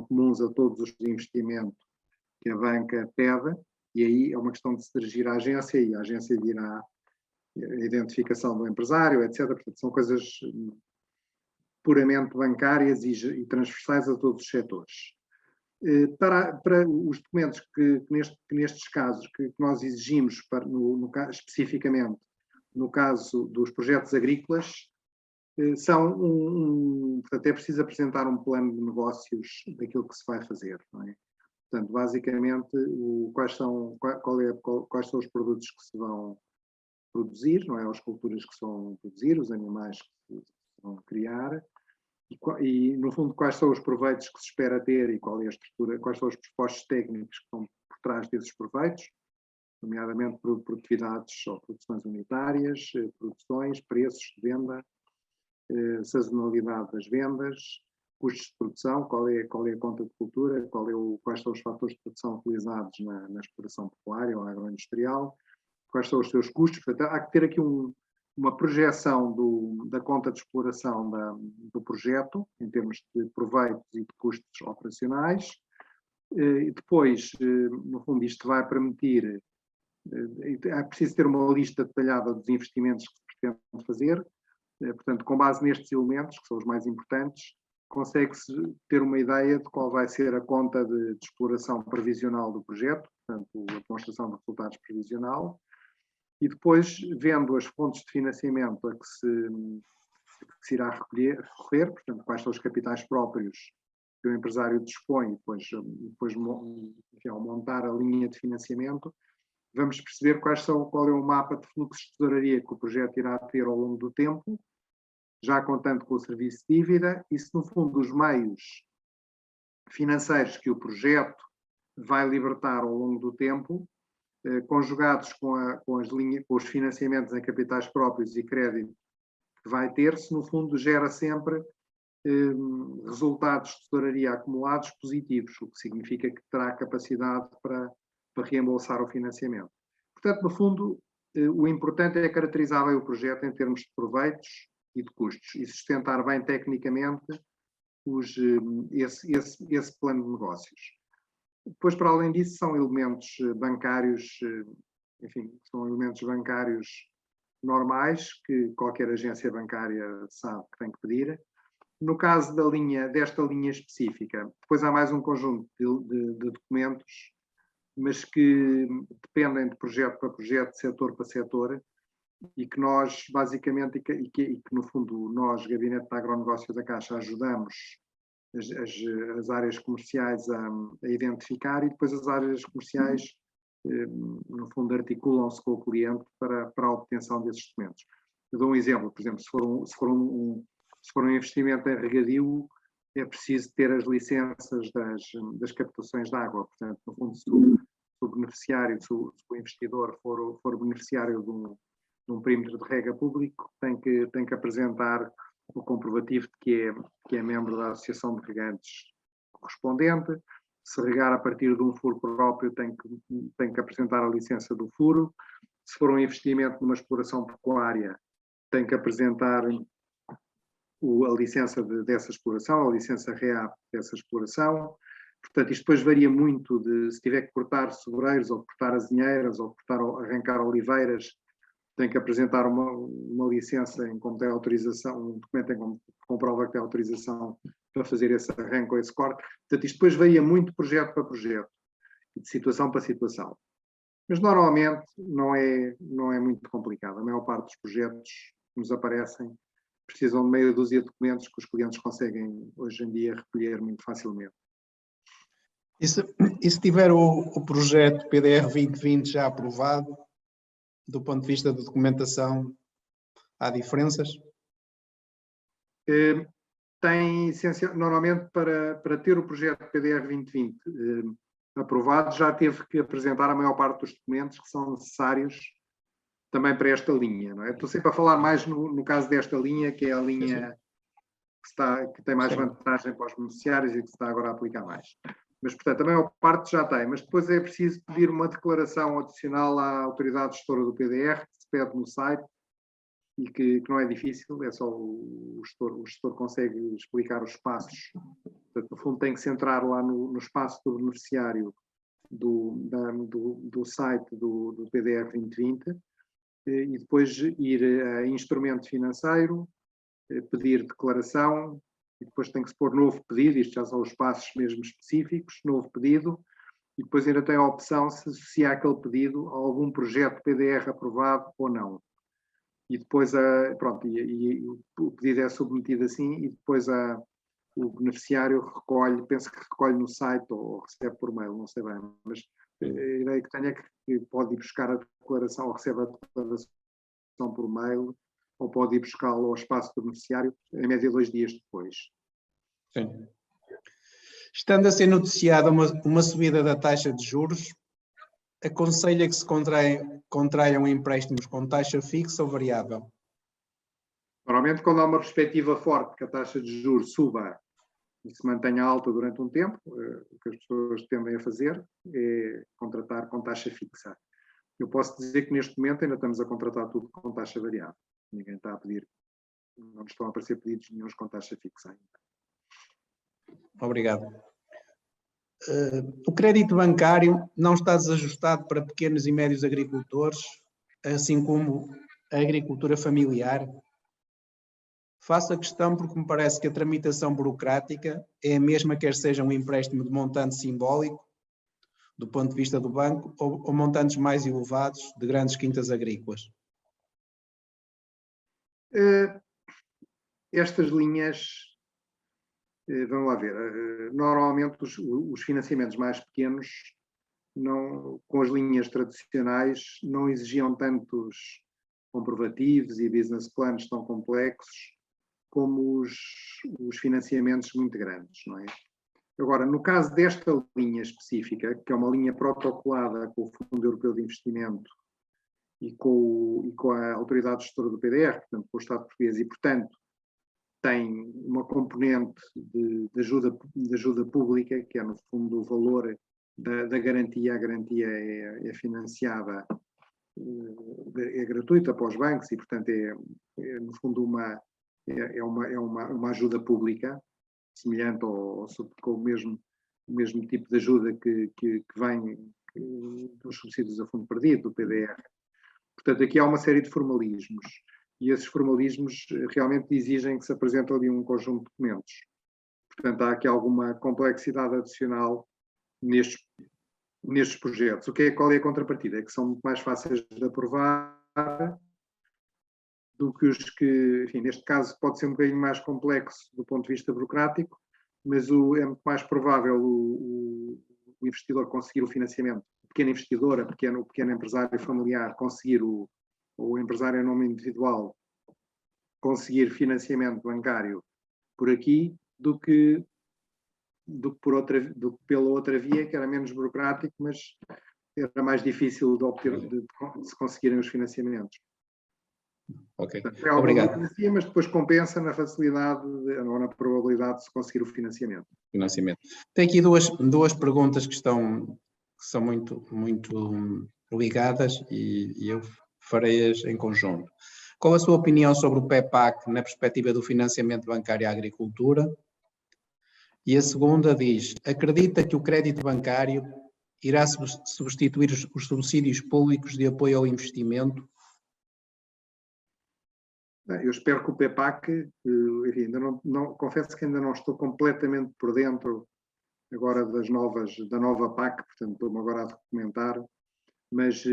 comuns a todos os investimentos que a banca pede, e aí é uma questão de se dirigir à agência, e a agência dirá a identificação do empresário, etc. Portanto, são coisas puramente bancárias e transversais a todos os setores. Para os documentos que nestes casos que nós exigimos, especificamente no caso dos projetos agrícolas, portanto, é preciso apresentar um plano de negócios daquilo que se vai fazer, não é? Portanto, basicamente, quais são os produtos que se vão produzir, não é? As culturas que se vão produzir, os animais que se vão criar, e no fundo, quais são os proveitos que se espera ter e qual é a estrutura, quais são os pressupostos técnicos que estão por trás desses proveitos, nomeadamente produtividades ou produções unitárias, produções, preços de venda, sazonalidade das vendas, custos de produção, qual é a conta de cultura, quais são os fatores de produção utilizados na exploração pecuária ou agroindustrial, quais são os seus custos. Portanto, há que ter aqui uma projeção da conta de exploração do projeto, em termos de proveitos e de custos operacionais. E depois, no fundo, isto vai permitir, é preciso ter uma lista detalhada dos investimentos que se pretende fazer. Portanto, com base nestes elementos, que são os mais importantes, consegue-se ter uma ideia de qual vai ser a conta de exploração previsional do projeto, portanto, a demonstração de resultados previsional, e depois, vendo as fontes de financiamento a que se irá recorrer, portanto, quais são os capitais próprios que o empresário dispõe, e depois ao montar a linha de financiamento, vamos perceber qual é o mapa de fluxos de tesouraria que o projeto irá ter ao longo do tempo, já contando com o serviço de dívida, e se no fundo os meios financeiros que o projeto vai libertar ao longo do tempo, conjugados com os financiamentos em capitais próprios e crédito que vai ter, se no fundo gera sempre resultados de tesouraria acumulados positivos, o que significa que terá capacidade para reembolsar o financiamento. Portanto, no fundo, o importante é caracterizar bem o projeto em termos de proveitos e de custos e sustentar bem tecnicamente esse plano de negócios. Depois, para além disso, são elementos bancários, enfim, são elementos bancários normais que qualquer agência bancária sabe que tem que pedir. No caso desta linha específica, depois há mais um conjunto de documentos, mas que dependem de projeto para projeto, de setor para setor, e que nós, basicamente, e que no fundo, nós, Gabinete de Agronegócio da Caixa, ajudamos as áreas comerciais a identificar, e depois as áreas comerciais, no fundo, articulam-se com o cliente para a obtenção desses documentos. Eu dou um exemplo, por exemplo, se for um investimento em regadio, é preciso ter as licenças das captações de água. Portanto, no fundo, se o beneficiário, se o investidor for beneficiário de um perímetro de rega público, tem que apresentar o comprovativo de que é membro da Associação de Regantes correspondente. Se regar a partir de um furo próprio, tem que apresentar a licença do furo. Se for um investimento numa exploração pecuária, tem que apresentar a licença dessa exploração, a licença REAP dessa exploração. Portanto, isto depois varia muito se tiver que cortar sobreiros, ou cortar azinheiras, ou arrancar oliveiras, tem que apresentar uma licença em como tem autorização, um documento em como comprova que tem autorização para fazer esse arranque ou esse corte. Portanto, isto depois varia muito de projeto para projeto e de situação para situação. Mas normalmente não é muito complicado. A maior parte dos projetos que nos aparecem precisam de meia dúzia de documentos que os clientes conseguem hoje em dia recolher muito facilmente. E se tiver o projeto PDR 2020 já aprovado, do ponto de vista de documentação, há diferenças? Tem, normalmente, para ter o projeto PDR 2020 aprovado, já teve que apresentar a maior parte dos documentos que são necessários também para esta linha. Não é? Estou sempre a falar mais no caso desta linha, que é a linha que tem mais vantagem para os beneficiários e que se está agora a aplicar mais. Mas, portanto, a maior parte já tem. Mas depois é preciso pedir uma declaração adicional à autoridade gestora do PDR, que se pede no site, e que não é difícil, é só o gestor consegue explicar os passos. Portanto, no fundo, tem que se entrar lá no espaço do beneficiário do site do PDR 2020 e depois ir a instrumento financeiro, pedir declaração, e depois tem que se pôr novo pedido, isto já são os passos mesmo específicos, novo pedido, e depois ainda tem a opção se associar aquele pedido a algum projeto PDR aprovado ou não. E depois, o pedido é submetido assim e depois o beneficiário recolhe, penso que recolhe no site ou recebe por mail, não sei bem, mas a ideia que tenho é que pode ir buscar a declaração ou recebe a declaração por mail ou pode ir buscá-lo ao espaço do beneficiário, em média 2 dias depois. Sim. Estando a ser noticiada uma subida da taxa de juros, aconselha que se contraiam empréstimos com taxa fixa ou variável? Normalmente, quando há uma perspectiva forte que a taxa de juros suba e se mantenha alta durante um tempo, o que as pessoas tendem a fazer é contratar com taxa fixa. Eu posso dizer que neste momento ainda estamos a contratar tudo com taxa variável. Ninguém está a pedir, não estão a aparecer pedidos nenhums com taxa fixa ainda. Obrigado. O crédito bancário não está desajustado para pequenos e médios agricultores, assim como a agricultura familiar? Faço a questão porque me parece que a tramitação burocrática é a mesma, quer seja um empréstimo de montante simbólico, do ponto de vista do banco, ou montantes mais elevados de grandes quintas agrícolas. Estas linhas, vamos lá ver, normalmente os financiamentos mais pequenos, com as linhas tradicionais, não exigiam tantos comprovativos e business plans tão complexos como os financiamentos muito grandes, não é? Agora, no caso desta linha específica, que é uma linha protocolada com o Fundo Europeu de Investimento e com a autoridade gestora do PDR, portanto, com o Estado português, e, portanto, tem uma componente de ajuda pública, que é, no fundo, o valor da garantia. A garantia é financiada, é gratuita para os bancos e, portanto, no fundo, uma ajuda pública, semelhante com o mesmo tipo de ajuda que vem dos subsídios a fundo perdido, do PDR. Portanto, aqui há uma série de formalismos. E esses formalismos realmente exigem que se apresente ali um conjunto de documentos. Portanto, há aqui alguma complexidade adicional nestes projetos. Qual é a contrapartida? É que são muito mais fáceis de aprovar do que os que, enfim, neste caso pode ser um bocadinho mais complexo do ponto de vista burocrático, mas é muito mais provável o investidor conseguir o financiamento, o pequeno investidor, o pequeno empresário familiar conseguir o empresário em nome individual conseguir financiamento bancário por aqui do que pela outra via, que era menos burocrático, mas era mais difícil de se conseguirem os financiamentos. Ok, é obrigado. Burocracia, mas depois compensa na facilidade ou na probabilidade de se conseguir o financiamento. Tem aqui duas perguntas que são muito ligadas e eu farei-as em conjunto. Qual a sua opinião sobre o PEPAC na perspectiva do financiamento bancário à agricultura? E a segunda diz, acredita que o crédito bancário irá substituir os subsídios públicos de apoio ao investimento? Eu espero que o PEPAC, enfim, ainda não, confesso que ainda não estou completamente por dentro agora da nova PAC, portanto estou-me agora a documentar, mas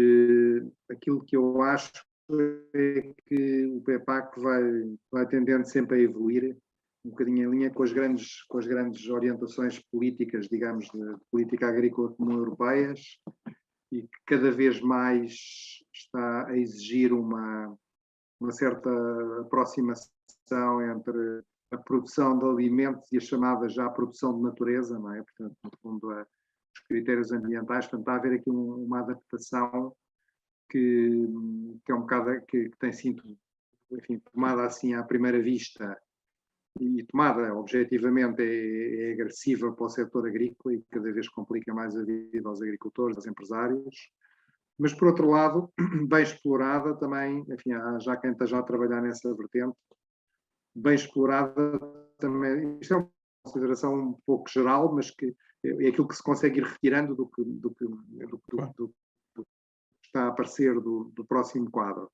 aquilo que eu acho é que o PEPAC vai tendendo sempre a evoluir um bocadinho em linha com as grandes orientações políticas, digamos, de política agrícola comum europeias, e que cada vez mais está a exigir uma certa aproximação entre a produção de alimentos e a chamada já produção de natureza, não é? Portanto, no fundo, os critérios ambientais. Portanto, está a haver aqui uma adaptação que é um bocado, que tem sido, enfim, tomada assim à primeira vista, e tomada objetivamente é agressiva para o setor agrícola e cada vez complica mais a vida aos agricultores, aos empresários. Mas, por outro lado, bem explorada também, enfim, há já quem esteja a trabalhar nessa vertente, bem explorada também. Isto é uma consideração um pouco geral, mas que é aquilo que se consegue ir retirando do que está a aparecer do próximo quadro.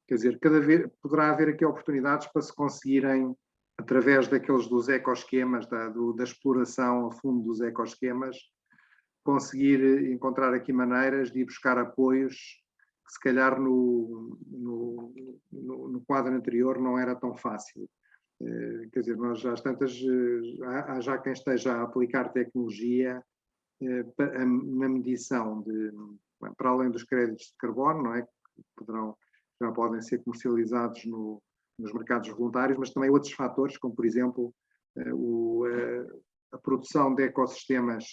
Quer dizer, cada vez poderá haver aqui oportunidades para se conseguirem, através dos ecoesquemas, da exploração a fundo dos ecoesquemas, conseguir encontrar aqui maneiras de ir buscar apoios que se calhar no quadro anterior não era tão fácil. Quer dizer, nós já há já quem esteja a aplicar tecnologia na medição para além dos créditos de carbono, não é? Que já podem ser comercializados nos mercados voluntários, mas também outros fatores, como por exemplo a produção de ecossistemas.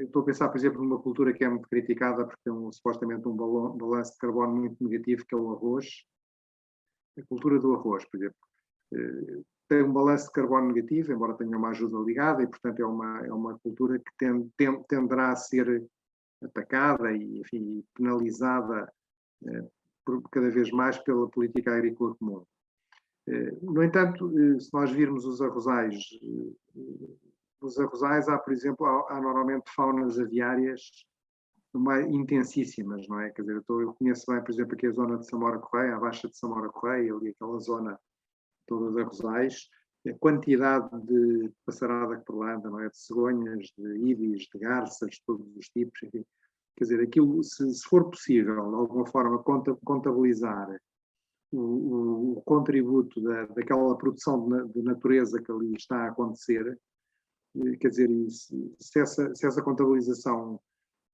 Estou a pensar, por exemplo, numa cultura que é muito criticada porque tem supostamente um balanço de carbono muito negativo, que é o arroz. A cultura do arroz, por exemplo, tem um balanço de carbono negativo, embora tenha uma ajuda ligada, e portanto é uma cultura que tenderá a ser atacada e, enfim, penalizada cada vez mais pela política agrícola comum. No entanto, se nós virmos os arrozais, há, por exemplo, há normalmente faunas aviárias intensíssimas, não é? Quer dizer, eu conheço bem, por exemplo, aqui a zona de Samora Correia, a Baixa de Samora Correia, ali aquela zona toda de arrozais, a quantidade de passarada por lá, não é? De cegonhas, de ibis, de garças, de todos os tipos, enfim. Quer dizer, aquilo, se for possível, de alguma forma, contabilizar o contributo daquela produção de natureza que ali está a acontecer, quer dizer, se essa contabilização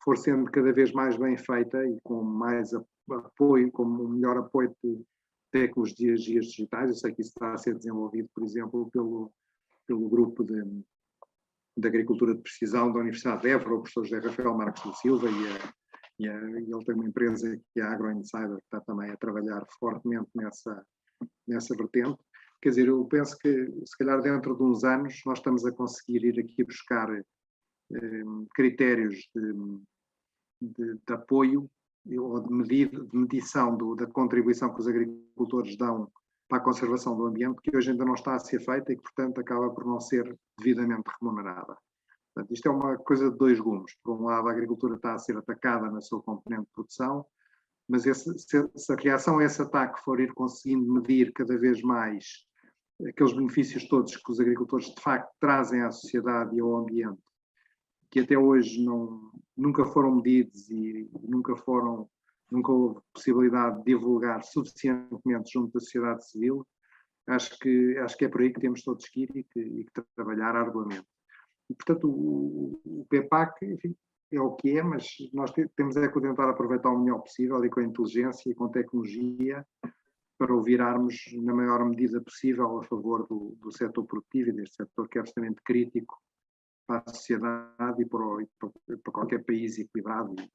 for sendo cada vez mais bem feita e com mais apoio, com um melhor apoio de tecnologias digitais, eu sei que isso está a ser desenvolvido, por exemplo, pelo grupo de agricultura de precisão da Universidade de Évora, o professor José Rafael Marques da Silva, e ele tem uma empresa que é a AgroInsider, que está também a trabalhar fortemente nessa vertente. Quer dizer, eu penso que, se calhar, dentro de uns anos, nós estamos a conseguir ir aqui buscar critérios de apoio ou de medição da contribuição que os agricultores dão para a conservação do ambiente, que hoje ainda não está a ser feita e que, portanto, acaba por não ser devidamente remunerada. Portanto, isto é uma coisa de dois gumes. Por um lado, a agricultura está a ser atacada na sua componente de produção, mas se a reação a esse ataque for ir conseguindo medir cada vez mais aqueles benefícios todos que os agricultores de facto trazem à sociedade e ao ambiente, que até hoje nunca foram medidos e nunca houve possibilidade de divulgar suficientemente junto da sociedade civil, acho que é por aí que temos todos que ir e que trabalhar arduamente. E, portanto, o PEPAC, enfim, é o que é, mas nós temos que tentar aproveitar o melhor possível e com a inteligência e com a tecnologia para o virarmos na maior medida possível a favor do setor produtivo e deste setor que é absolutamente crítico para a sociedade e para qualquer país equilibrado que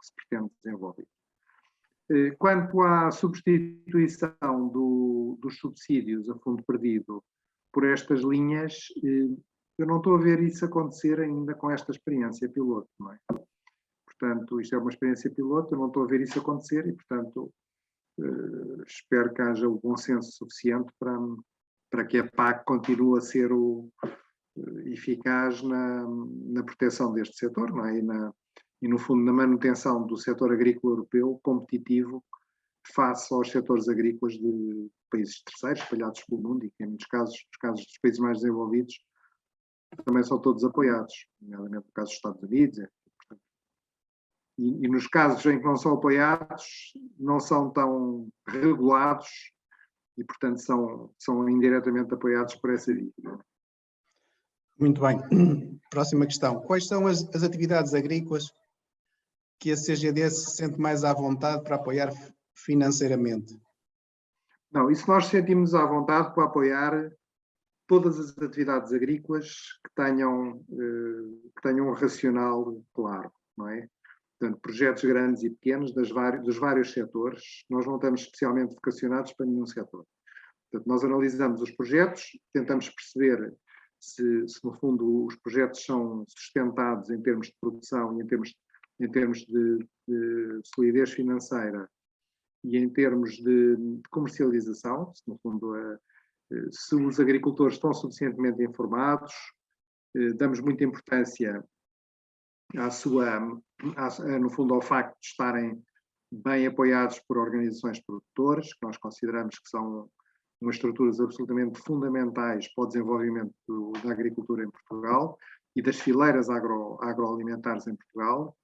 se pretende desenvolver. Quanto à substituição dos subsídios a fundo perdido por estas linhas, eu não estou a ver isso acontecer ainda com esta experiência piloto, não é? Portanto, isto é uma experiência piloto, eu não estou a ver isso acontecer e, portanto, espero que haja o bom senso suficiente para que a PAC continue a ser eficaz na proteção deste setor, não é? E, no fundo, na manutenção do setor agrícola europeu competitivo face aos setores agrícolas de países terceiros espalhados pelo mundo e que, em muitos casos, nos casos dos países mais desenvolvidos, também são todos apoiados, nomeadamente no caso dos Estados Unidos. e nos casos em que não são apoiados, não são tão regulados e, portanto, são indiretamente apoiados por essa dívida. Muito bem. Próxima questão. Quais são as atividades agrícolas que a CGD se sente mais à vontade para apoiar financeiramente? Não, isso nós sentimos à vontade para apoiar todas as atividades agrícolas que tenham um racional claro, não é? Portanto, projetos grandes e pequenos dos vários setores, nós não estamos especialmente vocacionados para nenhum setor. Portanto, nós analisamos os projetos, tentamos perceber se no fundo os projetos são sustentados em termos de produção e em termos de solidez financeira e em termos de comercialização, se no fundo se os agricultores estão suficientemente informados, damos muita importância no fundo ao facto de estarem bem apoiados por organizações produtoras, que nós consideramos que são umas estruturas absolutamente fundamentais para o desenvolvimento da agricultura em Portugal e das fileiras agroalimentares em Portugal.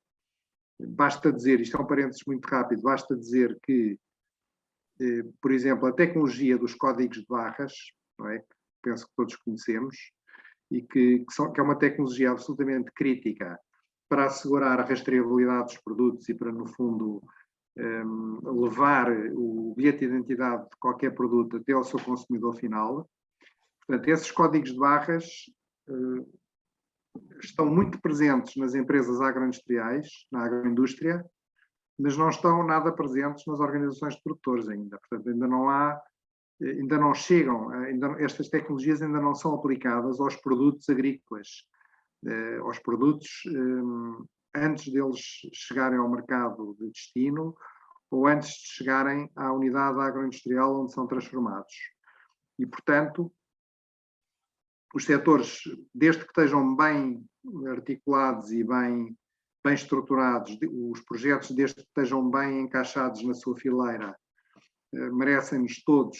Basta dizer, isto é um parênteses muito rápido, basta dizer que, por exemplo, a tecnologia dos códigos de barras, não é? Penso que todos conhecemos, e que é uma tecnologia absolutamente crítica para assegurar a rastreabilidade dos produtos e para, no fundo, levar o bilhete de identidade de qualquer produto até ao seu consumidor final. Portanto, esses códigos de barras estão muito presentes nas empresas agroindustriais, na agroindústria, mas não estão nada presentes nas organizações de produtores ainda. Portanto, ainda não chegam, estas tecnologias ainda não são aplicadas aos produtos agrícolas, aos produtos antes deles chegarem ao mercado de destino ou antes de chegarem à unidade agroindustrial onde são transformados. E, portanto, os setores, desde que estejam bem articulados e bem estruturados, os projetos, desde que estejam bem encaixados na sua fileira, merecem-nos todos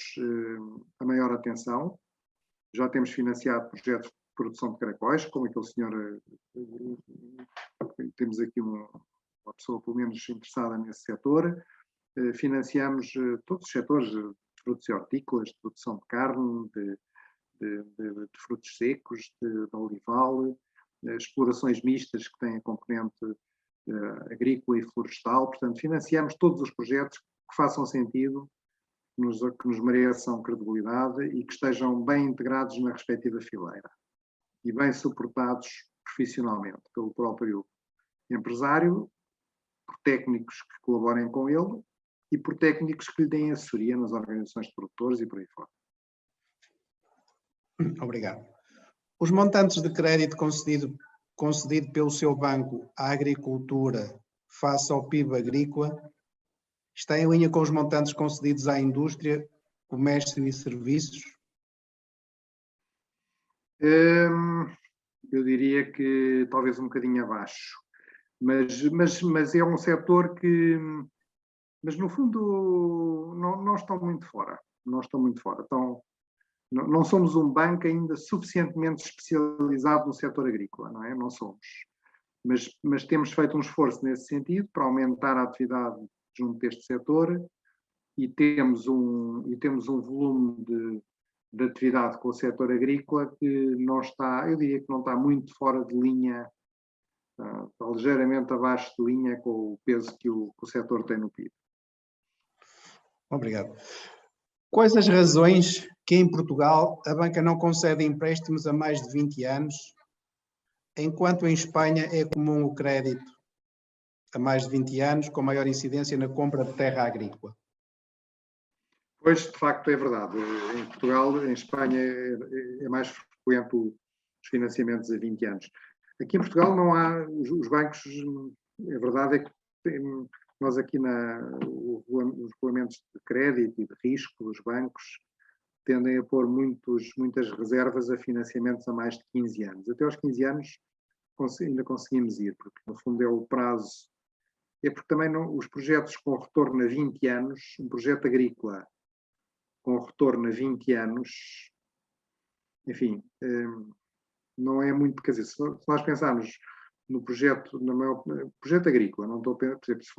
a maior atenção. Já temos financiado projetos de produção de caracóis, como aquele senhor, temos aqui uma pessoa pelo menos interessada nesse setor. Financiamos todos os setores de frutos e hortícolas, de produção de carne, de frutos secos, de olival, explorações mistas que têm a componente agrícola e florestal. Portanto, financiamos todos os projetos que façam sentido, que nos mereçam credibilidade e que estejam bem integrados na respectiva fileira e bem suportados profissionalmente pelo próprio empresário, por técnicos que colaborem com ele e por técnicos que lhe deem assessoria nas organizações de produtores e por aí fora. Obrigado. Os montantes de crédito concedido pelo seu banco à agricultura face ao PIB agrícola está em linha com os montantes concedidos à indústria, comércio e serviços? Eu diria que talvez um bocadinho abaixo, mas é um setor que, mas no fundo, não estão muito fora. Não estão muito fora. Não somos um banco ainda suficientemente especializado no setor agrícola, não é? Não somos. Mas temos feito um esforço nesse sentido para aumentar a atividade junto deste setor e temos um volume de atividade com o setor agrícola que não está, eu diria que não está muito fora de linha, está ligeiramente abaixo de linha com o peso que o setor tem no PIB. Obrigado. Quais as razões que em Portugal a banca não concede empréstimos a mais de 20 anos, enquanto em Espanha é comum o crédito a mais de 20 anos, com maior incidência na compra de terra agrícola? Pois, de facto, é verdade. Em Portugal, em Espanha, é mais frequente os financiamentos a 20 anos. Aqui em Portugal não há, os bancos, a verdade é que nós aqui os regulamentos de crédito e de risco dos bancos tendem a pôr muitas reservas a financiamentos a mais de 15 anos. Até aos 15 anos ainda conseguimos ir, porque no fundo é o prazo. É porque também os projetos com retorno a 20 anos, um projeto agrícola com retorno a 20 anos, enfim, não é muito, quer dizer, se nós pensarmos no projeto, projeto agrícola, não estou a pensar, por exemplo, se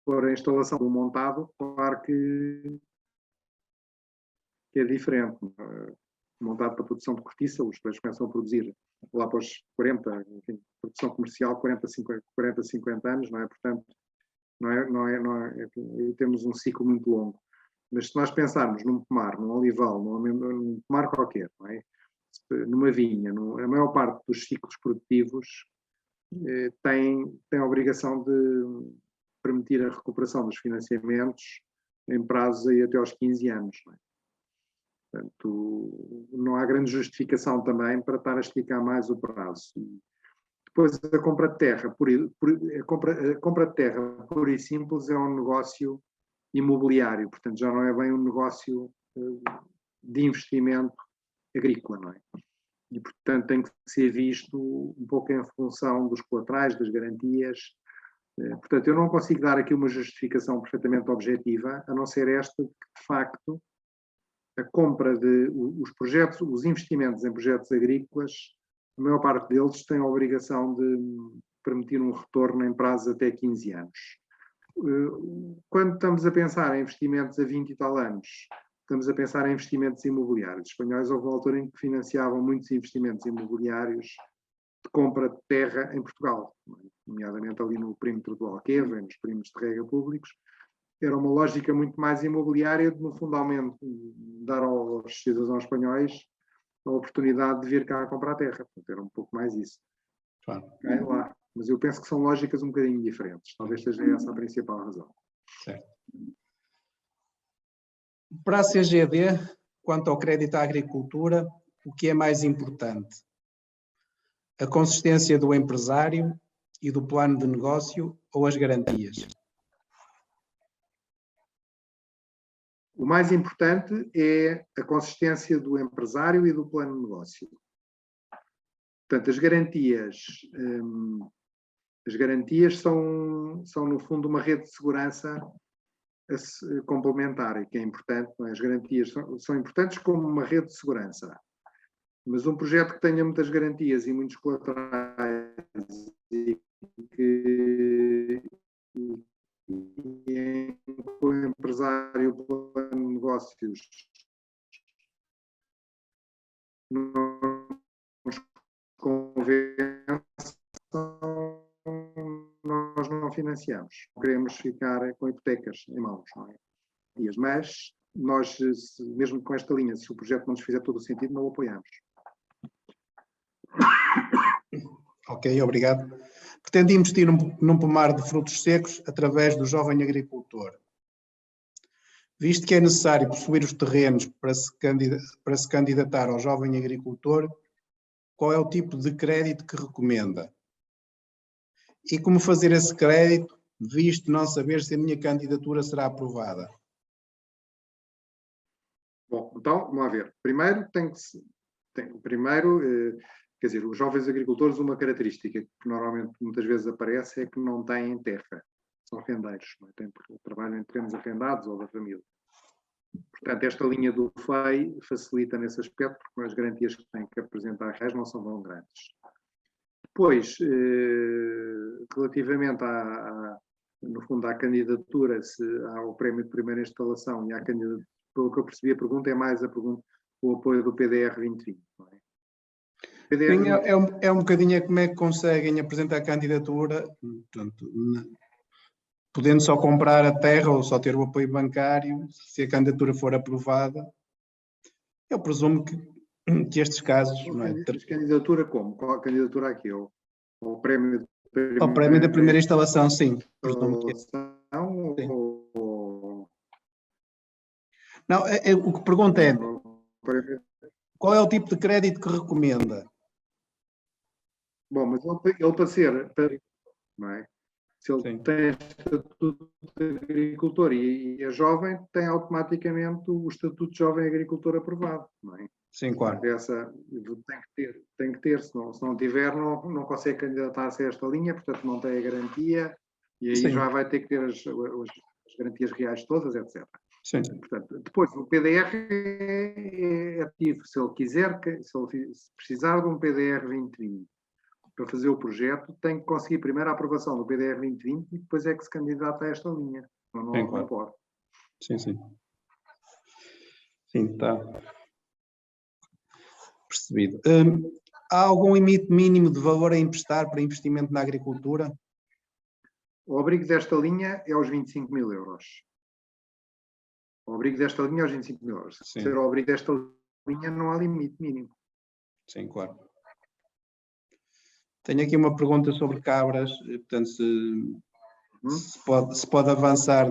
for a instalação de um montado, claro que é diferente. Montado para produção de cortiça, os peixes começam a produzir lá para os 40, enfim, produção comercial, 40, 50 anos, não é? Portanto, enfim, temos um ciclo muito longo. Mas se nós pensarmos num pomar, num olival, num pomar qualquer, não é? Numa vinha, a maior parte dos ciclos produtivos tem a obrigação de permitir a recuperação dos financiamentos em prazos aí até aos 15 anos. Não é? Portanto, não há grande justificação também para estar a esticar mais o prazo. Depois, a compra de terra, a compra de terra pura e simples é um negócio imobiliário, portanto, já não é bem um negócio de investimento agrícola, não é? E, portanto, tem que ser visto um pouco em função dos colaterais, das garantias. Portanto, eu não consigo dar aqui uma justificação perfeitamente objetiva, a não ser esta, que, de facto, a compra os projetos, os investimentos em projetos agrícolas, a maior parte deles tem a obrigação de permitir um retorno em prazo até 15 anos. Quando estamos a pensar em investimentos a 20 e tal anos, estamos a pensar em investimentos imobiliários. Os espanhóis houve uma altura em que financiavam muitos investimentos imobiliários de compra de terra em Portugal, nomeadamente ali no perímetro do Alqueva, nos perímetros de rega públicos. Era uma lógica muito mais imobiliária de, no fundamento, dar aos cidadãos espanhóis a oportunidade de vir cá comprar terra. Portanto, era um pouco mais isso. Claro. É lá. Mas eu penso que são lógicas um bocadinho diferentes. Talvez seja essa a principal razão. Certo. Para a CGD, quanto ao crédito à agricultura, o que é mais importante? A consistência do empresário e do plano de negócio ou as garantias? O mais importante é a consistência do empresário e do plano de negócio. Portanto, as garantias são, no fundo, uma rede de segurança complementar, e que é importante. Não é? As garantias são importantes como uma rede de segurança. Mas um projeto que tenha muitas garantias e muitos colaterais e que o empresário, o plano de negócios não nos convençam, nós não financiamos. Queremos ficar com hipotecas em mãos, não é? Mas nós, mesmo com esta linha, se o projeto não nos fizer todo o sentido, não o apoiamos. Ok, obrigado. Pretende investir num pomar de frutos secos através do jovem agricultor. Visto que é necessário possuir os terrenos para se candidatar ao jovem agricultor, qual é o tipo de crédito que recomenda? E como fazer esse crédito, visto não saber se a minha candidatura será aprovada? Bom, então, vamos lá ver. Primeiro, quer dizer, os jovens agricultores, uma característica que normalmente muitas vezes aparece é que não têm terra, são rendeiros, não é? Trabalham em terrenos arrendados ou da família. Portanto, esta linha do FEI facilita nesse aspecto, porque as garantias que têm que apresentar reais não são tão grandes. Depois, relativamente no fundo, à candidatura, ao prémio de primeira instalação e à candidatura, pelo que eu percebi, a pergunta é mais o apoio do PDR 2020, não é? Sim, é um bocadinho como é que conseguem apresentar a candidatura, portanto, podendo só comprar a terra ou só ter o apoio bancário, se a candidatura for aprovada. Eu presumo que estes casos... Não é? Candidatura como? Qual a candidatura aqui? Ao prémio Ao prémio da primeira instalação, sim. Presumo que é. Sim. Não, o que pergunto é, qual é o tipo de crédito que recomenda? Bom, mas ele para ser, não é? Se ele tem estatuto de agricultor e é jovem, tem automaticamente o estatuto de jovem agricultor aprovado, não é? Sim, claro. Tem que ter, se não tiver, não consegue candidatar-se a esta linha, portanto não tem a garantia, e aí já vai ter que ter as garantias reais todas, etc. Sim. Portanto, depois, o PDR é ativo, se ele precisar de um PDR 2020, para fazer o projeto, tem que conseguir primeiro a aprovação do PDR 2020 e depois é que se candidata a esta linha. Não pode. Sim, sim. Sim, está percebido. Há algum limite mínimo de valor a emprestar para investimento na agricultura? O abrigo desta linha é aos 25 mil euros. O abrigo desta linha é aos 25 mil euros. Se ser o abrigo desta linha, não há limite mínimo. Sim, claro. Tenho aqui uma pergunta sobre cabras, portanto, se pode avançar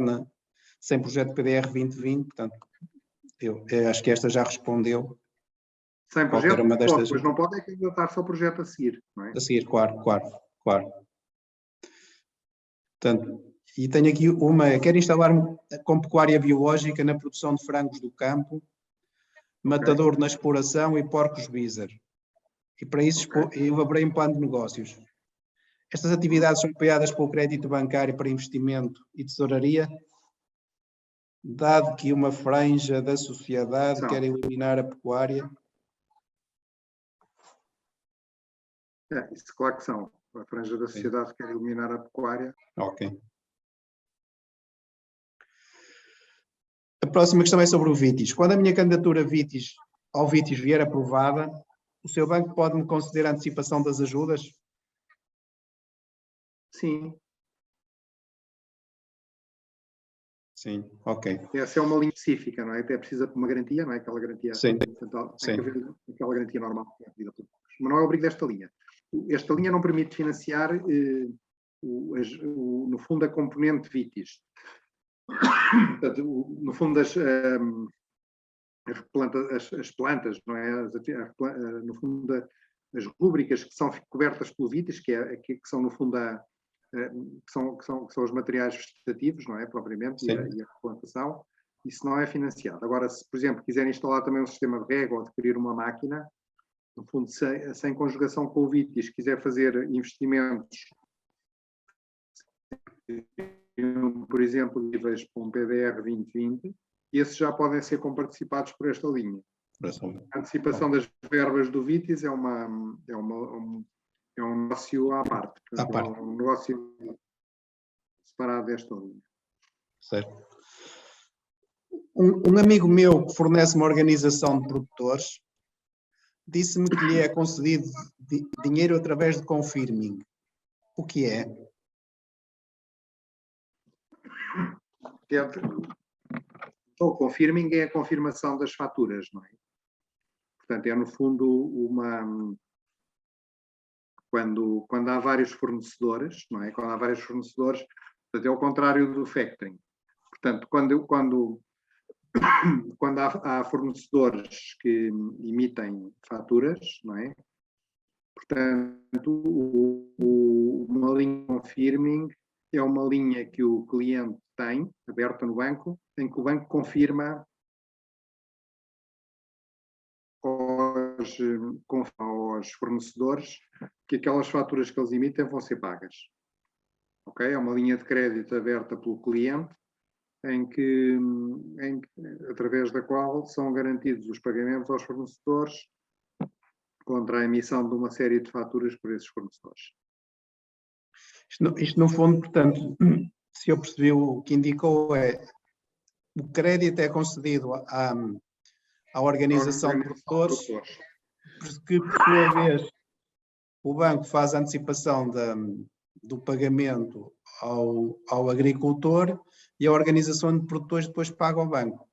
sem projeto PDR 2020, portanto, eu acho que esta já respondeu. Sem projeto, uma destas... pois não pode é candidatar-se ao projeto a seguir, não é? A seguir, claro. Portanto, e tenho aqui quero instalar com pecuária biológica na produção de frangos do campo, matador na exploração e porcos Bizer. E para isso elaborei um plano de negócios. Estas atividades são apoiadas pelo crédito bancário para investimento e tesouraria, dado que uma franja da sociedade quer eliminar a pecuária. Isso claro que são. A franja da sociedade quer eliminar a pecuária. Ok. A próxima questão é sobre o VITIS. Quando a minha candidatura ao VITIS vier aprovada, o seu banco pode-me conceder a antecipação das ajudas? Sim. Sim, ok. Essa é uma linha específica, não é? Até precisa de uma garantia, não é? Aquela garantia. Sim. Tem que haver aquela garantia normal que é pedida por todos. Mas não é o abrigo desta linha. Esta linha não permite financiar, no fundo, a componente VITIS. Portanto, no fundo, as plantas, não é? No fundo, as rúbricas que são cobertas pelo VITIS, que são, no fundo, que são os materiais vegetativos, não é? Propriamente, e a replantação, isso não é financiado. Agora, se, por exemplo, quiserem instalar também um sistema de rega ou adquirir uma máquina, no fundo, sem conjugação com o VITIS, quiser fazer investimentos, por exemplo, níveis para um PDR 2020, esses já podem ser comparticipados por esta linha. A antecipação das verbas do VITIS é um negócio à parte. Portanto, é um negócio separado desta linha. Certo. Um amigo meu que fornece uma organização de produtores disse-me que lhe é concedido dinheiro através de confirming. O que é? O confirming é a confirmação das faturas, não é? Portanto, é no fundo quando há vários fornecedores, não é? Quando há vários fornecedores, portanto, é o contrário do factoring. Portanto, quando há fornecedores que emitem faturas, não é? Portanto, uma linha confirming é uma linha que o cliente tem, aberta no banco, em que o banco confirma aos fornecedores que aquelas faturas que eles emitem vão ser pagas. Ok? É uma linha de crédito aberta pelo cliente, através da qual são garantidos os pagamentos aos fornecedores contra a emissão de uma série de faturas por esses fornecedores. Isto no fundo, portanto, se eu percebi o que indicou o crédito é concedido à organização de produtores, que por sua vez o banco faz a antecipação do pagamento ao agricultor e a organização de produtores depois paga ao banco.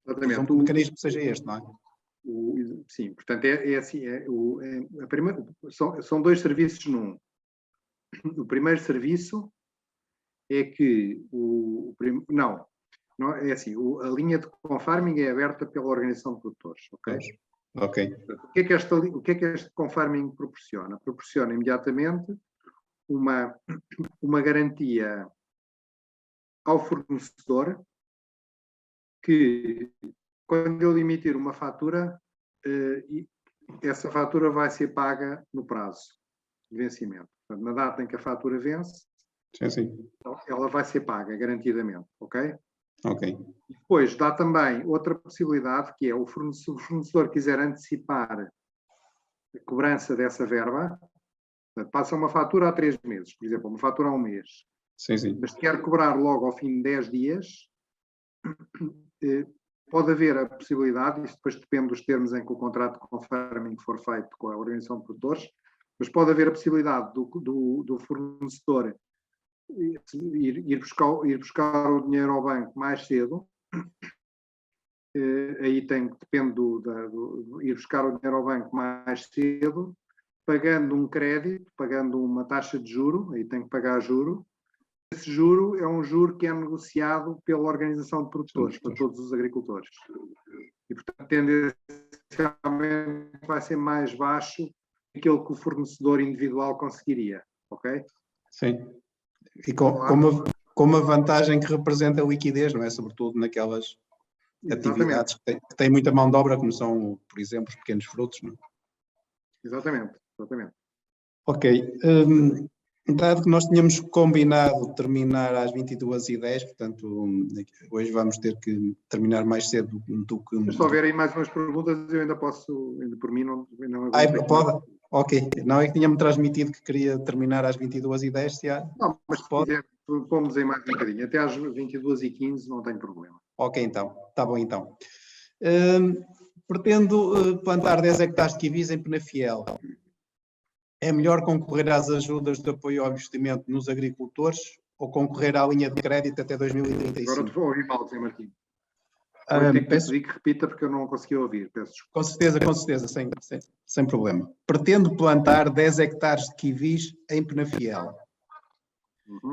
Exatamente. O mecanismo seja este, não é? Sim, portanto, são dois serviços num. O primeiro serviço é que não é assim, a linha de confarming é aberta pela organização de produtores, ok? Ok. O que é que este confarming proporciona? Proporciona imediatamente uma garantia ao fornecedor que, quando ele emitir uma fatura, essa fatura vai ser paga no prazo de vencimento. Portanto, na data em que a fatura vence, sim. Ela vai ser paga, garantidamente, ok? Ok. E depois dá também outra possibilidade, que é o fornecedor quiser antecipar a cobrança dessa verba. Portanto, passa uma fatura a 3 meses, por exemplo, uma fatura a 1 mês. Sim, sim. Mas se quer cobrar logo ao fim de 10 dias, pode haver a possibilidade, isso depois depende dos termos em que o contrato de confirming for feito com a organização de produtores, mas pode haver a possibilidade do fornecedor ir buscar o dinheiro ao banco mais cedo. Aí depende ir buscar o dinheiro ao banco mais cedo, pagando um crédito, pagando uma taxa de juro, aí tem que pagar juro. Esse juro é um juro que é negociado pela organização de produtores, para todos os agricultores. E, portanto, tendencialmente vai ser mais baixo do que aquele que o fornecedor individual conseguiria, ok? Sim. E com uma vantagem que representa a liquidez, não é? Sobretudo naquelas atividades que têm muita mão de obra, como são, por exemplo, os pequenos frutos, não é? Exatamente. Ok. Dado que nós tínhamos combinado terminar às 22h10, portanto, hoje vamos ter que terminar mais cedo do que... Mas se houver aí mais umas perguntas, eu ainda posso, ainda por mim, não pode? Ok. Não é que tinha-me transmitido que queria terminar às 22h10, se há... Não, mas se quiser, pomos aí mais um bocadinho. Até às 22h15 não tem problema. Ok, então. Está bom, então. Pretendo plantar 10 hectares de kiwis em Penafiel. É melhor concorrer às ajudas de apoio ao investimento nos agricultores ou concorrer à linha de crédito até 2035? Agora te vou ouvir mal, Zé Martim. Vou ter que pedir que repita porque eu não consegui ouvir. Peço desculpa. Com certeza, sem problema. Pretendo plantar 10 hectares de kiwis em Penafiel.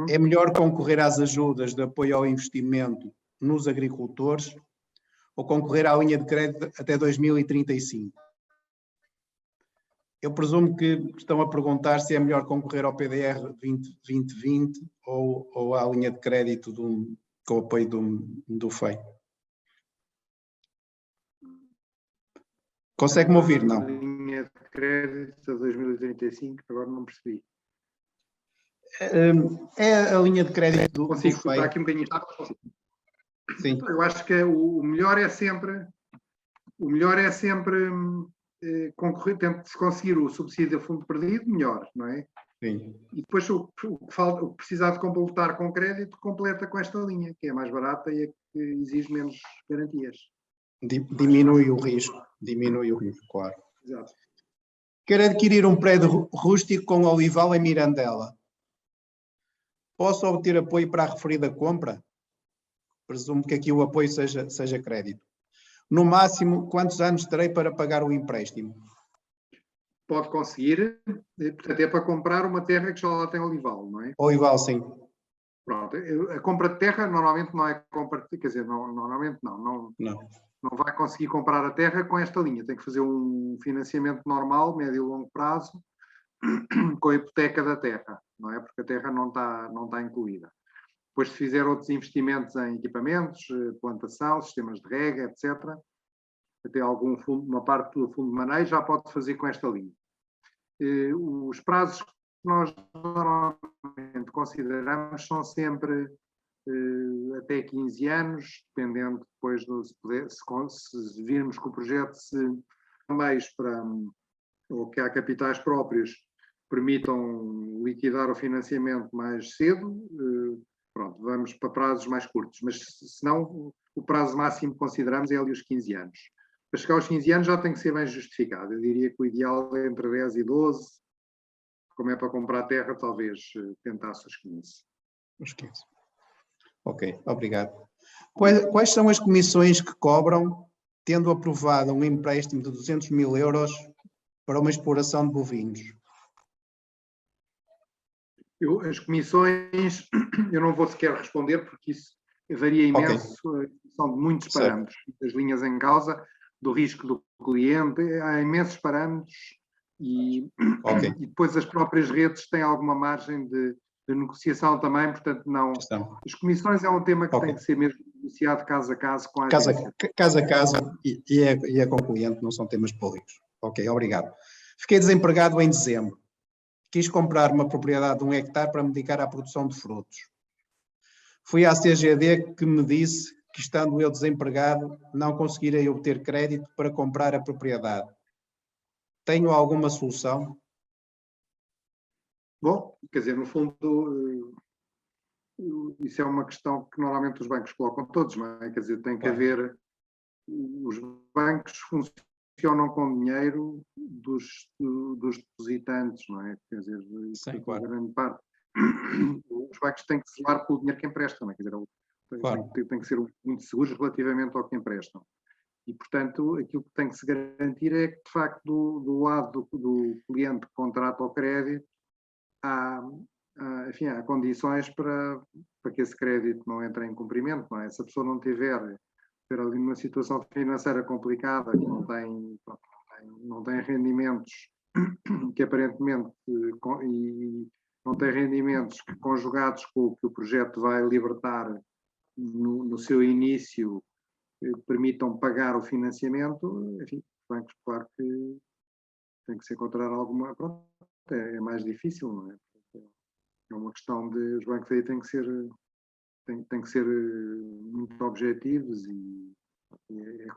É melhor concorrer às ajudas de apoio ao investimento nos agricultores ou concorrer à linha de crédito até 2035? Eu presumo que estão a perguntar se é melhor concorrer ao PDR 2020 ou à linha de crédito com o apoio do FEI. Consegue-me ouvir, não? Linha de crédito a 2035, agora não percebi. É a linha de crédito do FEI. Está aqui um bocadinho. Sim. Eu acho que o melhor é sempre concorrer, se conseguir o subsídio a fundo perdido, melhor, não é? Sim. E depois o que precisar de completar com crédito, completa com esta linha, que é mais barata e é que exige menos garantias. Diminui o risco, claro. Exato. Quero adquirir um prédio rústico com olival em Mirandela. Posso obter apoio para a referida compra? Presumo que aqui o apoio seja crédito. No máximo, quantos anos terei para pagar o empréstimo? Pode conseguir, portanto, é para comprar uma terra que já lá tem olival, não é? Olival, sim. Pronto, a compra de terra normalmente não é compra, quer dizer, normalmente não vai conseguir comprar a terra com esta linha, tem que fazer um financiamento normal, médio e longo prazo, com a hipoteca da terra, não é? Porque a terra não está incluída. Depois, se fizer outros investimentos em equipamentos, plantação, sistemas de rega, etc., até uma parte do fundo de manejo, já pode fazer com esta linha. Os prazos que nós normalmente consideramos são sempre até 15 anos, dependendo depois se virmos que o projeto meios ou que há capitais próprios permitam liquidar o financiamento mais cedo, pronto, vamos para prazos mais curtos, mas se não, o prazo máximo que consideramos é ali os 15 anos. Para chegar aos 15 anos já tem que ser bem justificado. Eu diria que o ideal é entre 10 e 12, como é para comprar terra, talvez tentasse os 15. Os 15. Ok, obrigado. Quais são as comissões que cobram, tendo aprovado um empréstimo de 200 mil euros para uma exploração de bovinos? As comissões, eu não vou sequer responder, porque isso varia imenso, são de muitos parâmetros, das linhas em causa, do risco do cliente, há imensos parâmetros e depois as próprias redes têm alguma margem de negociação também, portanto não. As comissões é um tema que tem que ser mesmo negociado caso a caso com a agência. Caso a caso e é com o cliente, não são temas públicos. Ok, obrigado. Fiquei desempregado em dezembro. Quis comprar uma propriedade de 1 hectare para me dedicar à produção de frutos. Fui à CGD que me disse que, estando eu desempregado, não conseguirei obter crédito para comprar a propriedade. tenho alguma solução? Bom, quer dizer, no fundo, isso é uma questão que normalmente os bancos colocam todos, não é? Quer dizer, tem que haver... Os bancos funcionam com dinheiro dos depositantes, não é? Quer dizer, Sim, claro. grande parte. Os bancos têm que zelar pelo dinheiro que emprestam, não é? Quer dizer, Claro. têm que ser muito seguros relativamente ao que emprestam. E, portanto, aquilo que tem que se garantir é que, de facto, do lado do cliente que contrata o crédito, enfim, há condições para que esse crédito não entre em cumprimento, não é? Se a pessoa não tiver ali numa situação financeira complicada, que não tem rendimentos que aparentemente, e não tem rendimentos que, conjugados com o que o projeto vai libertar no seu início, permitam pagar o financiamento, enfim, os bancos, claro que tem que se encontrar alguma... Pronto, é mais difícil, não é? É uma questão de... Os bancos aí têm que ser muito objetivos e é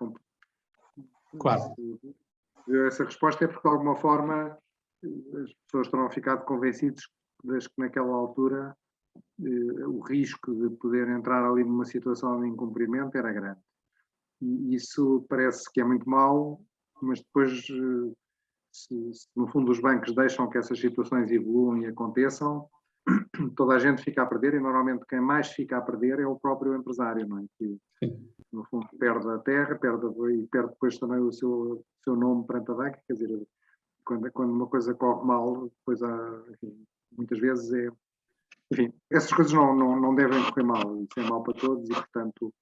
Claro. essa resposta é porque, de alguma forma, as pessoas terão ficado convencidas desde que, naquela altura, o risco de poder entrar ali numa situação de incumprimento era grande. E isso parece que é muito mau, mas depois, se no fundo os bancos deixam que essas situações evoluam e aconteçam, toda a gente fica a perder, e normalmente quem mais fica a perder é o próprio empresário, não é? Que, no fundo, perde a terra, perde depois também o seu nome perante a banca. Quer dizer, quando uma coisa corre mal, depois enfim, muitas vezes enfim, essas coisas não devem correr mal, isso é mal para todos e, portanto,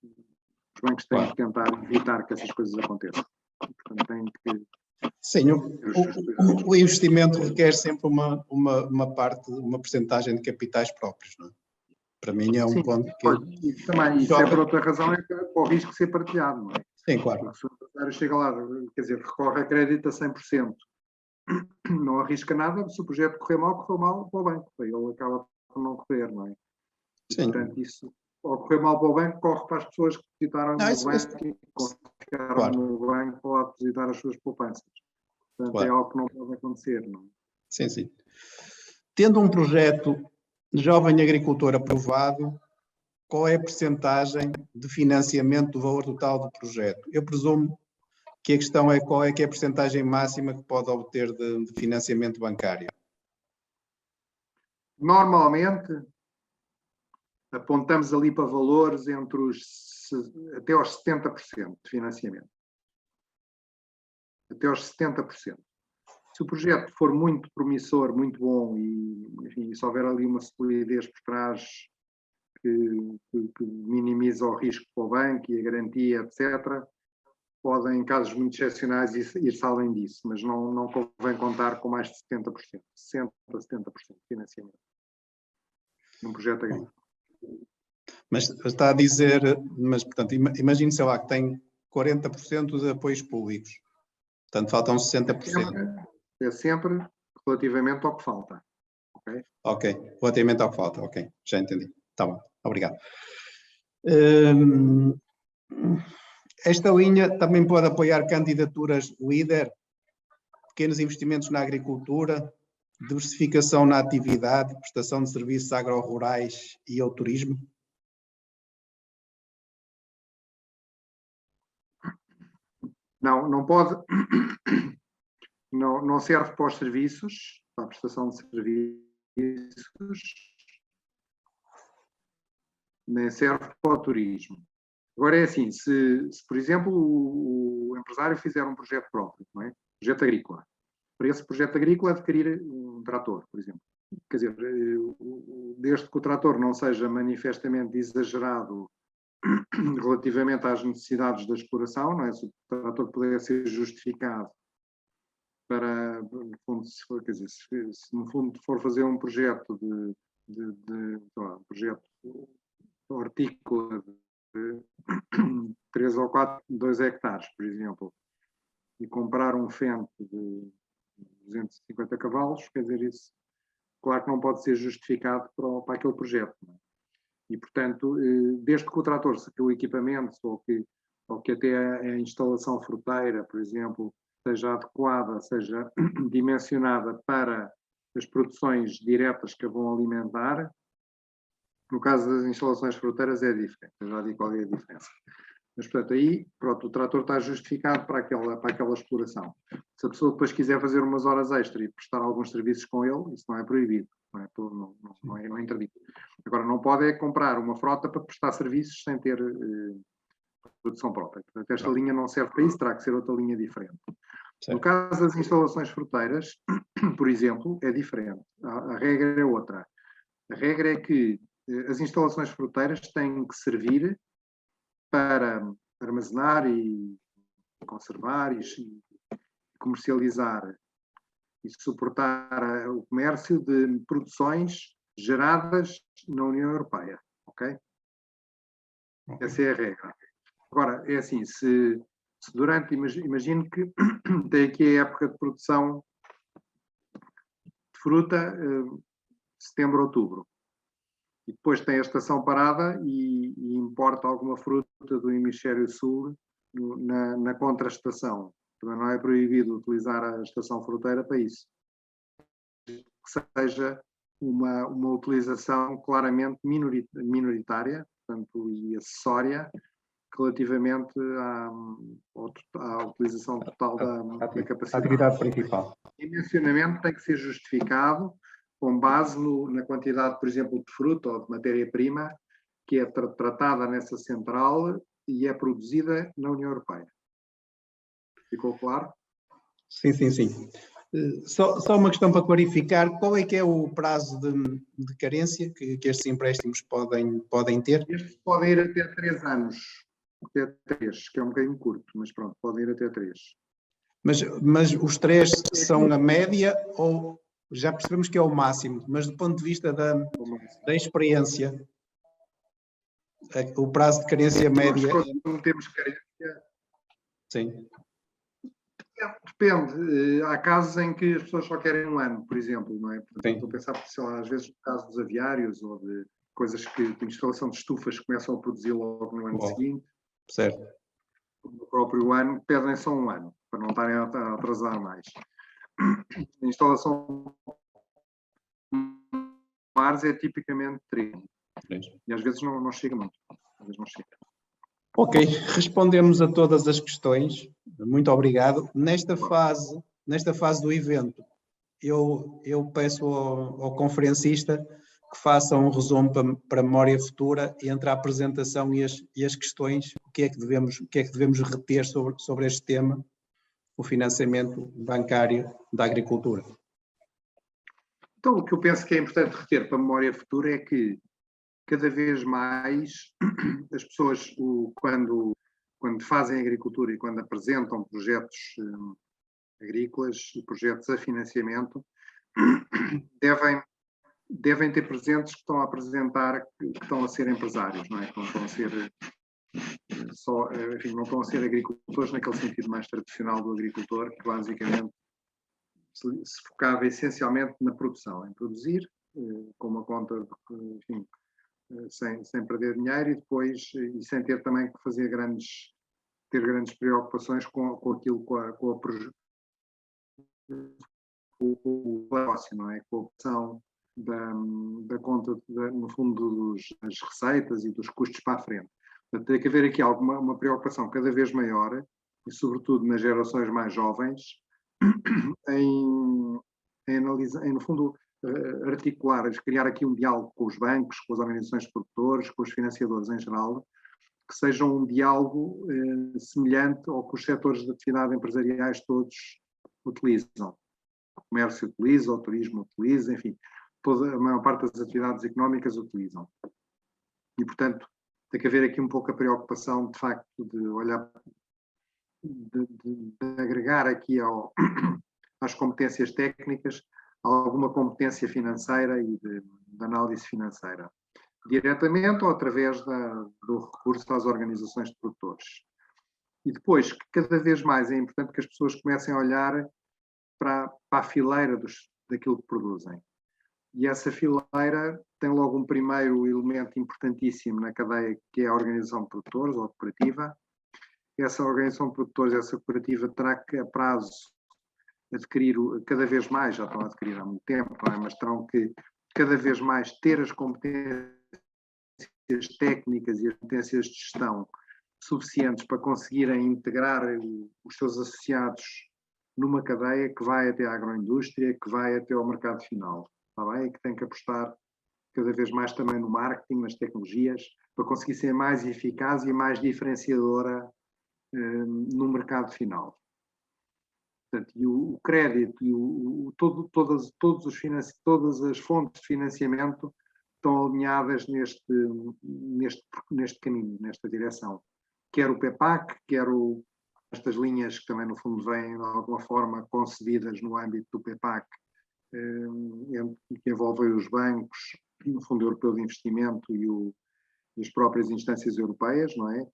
os bancos têm que tentar evitar que essas coisas aconteçam. Portanto, têm que... Sim, o investimento requer sempre uma parte, uma percentagem de capitais próprios, não é? Para mim é um ponto que... Também, isso é por outra razão, é para o risco ser partilhado, não é? Sim, claro. Porque se o empresário chega lá, quer dizer, recorre a crédito a 100%, não arrisca nada, se o projeto correu mal para o banco, ele acaba por não correr, não é? E, sim. portanto, isso, ao correr mal para o banco, corre para as pessoas que depositaram no banco e confiaram claro. no banco para lá depositar as suas poupanças. Portanto, claro. é algo que não pode acontecer, não é? Sim, sim. Tendo um projeto de jovem agricultor aprovado, qual é a percentagem de financiamento do valor total do projeto? Eu presumo que a questão é qual é que é a percentagem máxima que pode obter de financiamento bancário. Normalmente, apontamos ali para valores até aos 70% de financiamento. Até aos 70%. Se o projeto for muito promissor, muito bom e, enfim, se houver ali uma solidez por trás que minimiza o risco para o banco e a garantia, etc., podem, em casos muito excepcionais, ir-se além disso, mas não convém contar com mais de 70%. 60% a 70% de financiamento num projeto agrícola. Mas está a dizer, mas portanto, imagine, sei lá, que tem 40% de apoios públicos. Portanto, faltam 60%. É sempre relativamente ao que falta. Ok? Ok, relativamente ao que falta. Ok, já entendi. Está bom, obrigado. Esta linha também pode apoiar candidaturas líder, pequenos investimentos na agricultura, diversificação na atividade, prestação de serviços agro-rurais e ao turismo? Não pode, não serve para os serviços, para a prestação de serviços, nem serve para o turismo. Agora é assim, se por exemplo, o empresário fizer um projeto próprio, não é? Projeto agrícola. Para esse projeto agrícola, adquirir um trator, por exemplo. Quer dizer, desde que o trator não seja manifestamente exagerado relativamente às necessidades da exploração, não é? Se o trator puder ser justificado para, no fundo, quer dizer, se no fundo for fazer um projeto um projeto hortícola de 3 ou 4, 2 hectares, por exemplo, e comprar um Fendt de 250 cavalos, quer dizer, isso, claro que não pode ser justificado para aquele projeto. Não é? E, portanto, desde que o trator, que o equipamento, ou que até a instalação fruteira, por exemplo, seja adequada, seja dimensionada para as produções diretas que a vão alimentar. No caso das instalações fruteiras é diferente, eu já digo qual é a diferença. Mas, portanto, aí, pronto, o trator está justificado para aquela exploração. Se a pessoa depois quiser fazer umas horas extra e prestar alguns serviços com ele, isso não é proibido, não é interdito. Agora, não pode é comprar uma frota para prestar serviços sem ter produção própria. Portanto, esta linha não serve para isso, terá que ser outra linha diferente. Certo. No caso das instalações fruteiras, por exemplo, é diferente. A regra é outra. A regra é que as instalações fruteiras têm que servir para armazenar e conservar e comercializar e suportar o comércio de produções geradas na União Europeia, ok? Essa é a regra. Agora, é assim, se durante, imagino que tem aqui a época de produção de fruta, setembro, outubro. E depois tem a estação parada e importa alguma fruta do hemisfério sul na contraestação. Também não é proibido utilizar a estação fruteira para isso. Que seja uma utilização claramente minoritária, portanto, e acessória, relativamente à utilização total da capacidade. A atividade principal. O dimensionamento tem que ser justificado com base na quantidade, por exemplo, de fruta ou de matéria-prima que é tratada nessa central e é produzida na União Europeia. Ficou claro? Sim. Só uma questão para clarificar, qual é que é o prazo de carência que estes empréstimos podem ter? Estes podem ir até 3 anos, até 3, que é um bocadinho curto, mas pronto, podem ir até 3. Mas os 3 são a média ou já percebemos que é o máximo, mas do ponto de vista da experiência, o prazo de carência média... Não temos carência. Sim. Depende. Há casos em que as pessoas só querem 1 ano, por exemplo, não é? Portanto, estou a pensar, sei lá, às vezes no caso dos aviários ou de coisas de instalação de estufas que começam a produzir logo no ano seguinte. Certo. No próprio ano, pedem só 1 ano, para não estarem a atrasar mais. A instalação de mares é tipicamente 3. E às vezes não chega muito. Às vezes não chega. Ok, respondemos a todas as questões. Muito obrigado. Nesta fase do evento, eu peço ao conferencista que faça um resumo para a memória futura entre a apresentação e as questões, o que é que devemos reter sobre este tema, o financiamento bancário da agricultura. Então, o que eu penso que é importante reter para a memória futura é que cada vez mais as pessoas, quando fazem agricultura e quando apresentam projetos agrícolas e projetos a financiamento, devem ter presentes que estão a apresentar, que estão a ser empresários, não é? Que não estão a ser não estão a ser agricultores naquele sentido mais tradicional do agricultor, que basicamente se focava essencialmente na produção, em produzir, com uma conta, enfim, sem perder dinheiro e depois sem ter também que fazer grandes preocupações com aquilo, com o negócio, não é? Com a opção da conta, no fundo, das receitas e dos custos para a frente. Portanto, tem que haver aqui uma preocupação cada vez maior, e sobretudo nas gerações mais jovens, em analisar, no fundo, articular, criar aqui um diálogo com os bancos, com as organizações de produtores, com os financiadores em geral, que seja um diálogo semelhante ao que os setores de atividade empresariais todos utilizam. O comércio utiliza, o turismo utiliza, enfim, a maior parte das atividades económicas utilizam. E, portanto, tem que haver aqui um pouco a preocupação, de facto, de olhar, de agregar aqui às competências técnicas alguma competência financeira e de análise financeira, diretamente ou através do recurso às organizações de produtores. E depois, que cada vez mais é importante que as pessoas comecem a olhar para a fileira daquilo que produzem. E essa fileira tem logo um primeiro elemento importantíssimo na cadeia, que é a organização de produtores, ou cooperativa, essa organização de produtores, essa cooperativa, terá que, a prazo, adquirir cada vez mais, já estão a adquirir há muito tempo, não é? Mas terão que cada vez mais ter as competências técnicas e as competências de gestão suficientes para conseguirem integrar os seus associados numa cadeia que vai até à agroindústria, que vai até ao mercado final, está bem? E que tem que apostar cada vez mais também no marketing, nas tecnologias, para conseguir ser mais eficaz e mais diferenciadora no mercado final. Portanto, e o crédito e todas as fontes de financiamento estão alinhadas neste caminho, nesta direção. Quer o PEPAC, quer estas linhas que também no fundo vêm de alguma forma concebidas no âmbito do PEPAC, que envolvem os bancos, o Fundo Europeu de Investimento e as próprias instâncias europeias, não é?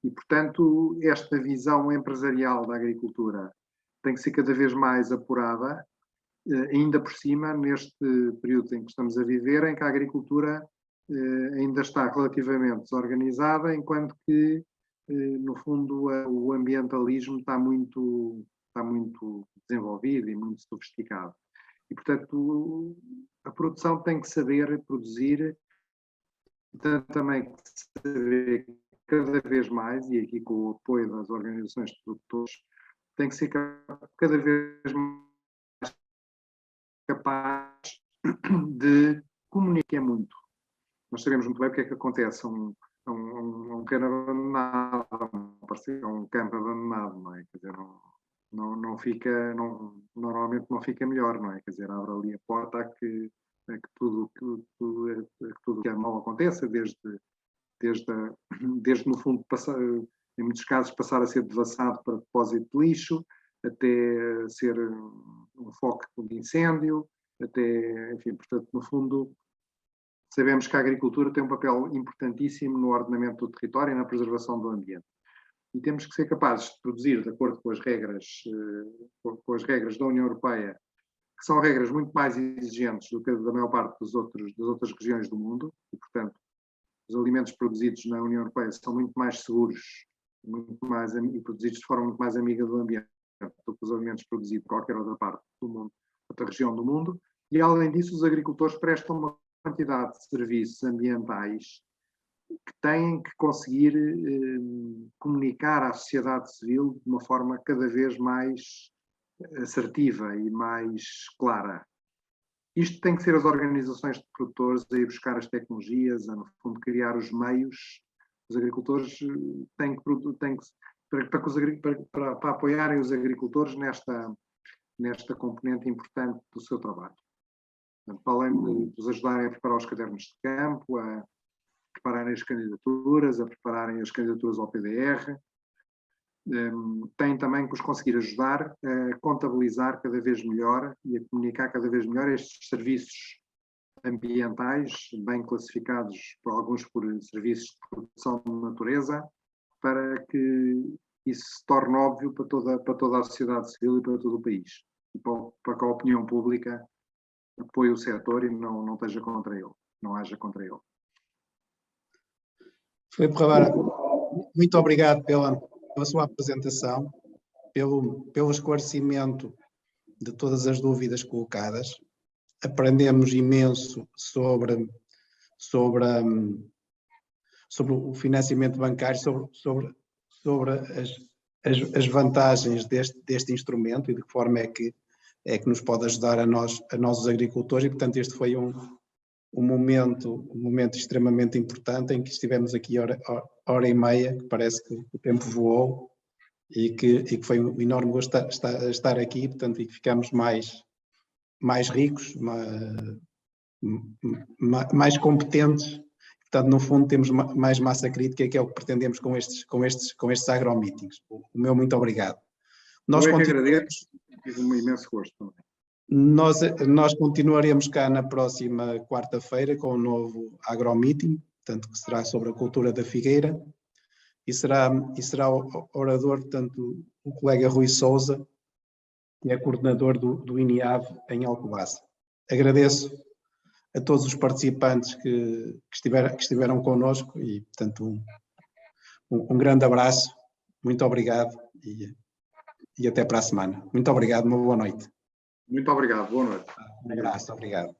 E, portanto, esta visão empresarial da agricultura tem que ser cada vez mais apurada, ainda por cima, neste período em que estamos a viver, em que a agricultura ainda está relativamente desorganizada, enquanto que, no fundo, o ambientalismo está muito desenvolvido e muito sofisticado. E, portanto, a produção tem que saber produzir, também saber cada vez mais, e aqui com o apoio das organizações de produtores, tem que ser cada vez mais capaz de comunicar muito. Nós sabemos muito bem o que é que acontece a um campo abandonado, um campo abandonado, não é? Quer dizer, normalmente não fica melhor, não é? Quer dizer, abre ali a porta a que tudo que é mal aconteça, desde no fundo, em muitos casos, passar a ser devassado para depósito de lixo, até ser um foco de incêndio, até, enfim, portanto, no fundo, sabemos que a agricultura tem um papel importantíssimo no ordenamento do território e na preservação do ambiente. E temos que ser capazes de produzir, de acordo com as regras da União Europeia, que são regras muito mais exigentes do que da maior parte das outras regiões do mundo, e, portanto, os alimentos produzidos na União Europeia são muito mais seguros e produzidos de forma muito mais amiga do ambiente do que os alimentos produzidos em qualquer outra parte do mundo, outra região do mundo. E, além disso, os agricultores prestam uma quantidade de serviços ambientais que têm que conseguir comunicar à sociedade civil de uma forma cada vez mais assertiva e mais clara. Isto tem que ser as organizações de produtores a ir buscar as tecnologias, a, no fundo, criar os meios. Os agricultores têm que para apoiarem os agricultores nesta componente importante do seu trabalho. Portanto, além de os ajudarem a preparar os cadernos de campo, a prepararem as candidaturas, a prepararem as candidaturas ao PDR, têm também que os conseguir ajudar a contabilizar cada vez melhor e a comunicar cada vez melhor estes serviços ambientais, bem classificados por alguns por serviços de produção de natureza, para que isso se torne óbvio para toda a sociedade civil e para todo o país. E para que a opinião pública apoie o setor e não esteja contra ele, não haja contra ele. Filipe Ravara, muito obrigado pela sua apresentação, pelo esclarecimento de todas as dúvidas colocadas. Aprendemos imenso sobre o financiamento bancário, sobre as vantagens deste instrumento e de que forma é que nos pode ajudar a nós os agricultores, e portanto este foi um momento extremamente importante em que estivemos aqui hora e meia, que parece que o tempo voou, e que foi um enorme gosto estar aqui, portanto, e que ficamos mais ricos, mais competentes. Portanto, no fundo, temos mais massa crítica, que é o que pretendemos com estes agromeetings. O meu muito obrigado. Nós agradeço, tive um imenso gosto também. Nós continuaremos cá na próxima quarta-feira com um novo agromeeting, portanto, que será sobre a cultura da figueira, e será o orador, portanto, o colega Rui Sousa, que é coordenador do INIAV em Alcobaça. Agradeço a todos os participantes que estiveram connosco e, portanto, um grande abraço Muito obrigado e até para a semana. Muito obrigado, uma boa noite. Muito obrigado, boa noite. Um abraço, obrigado.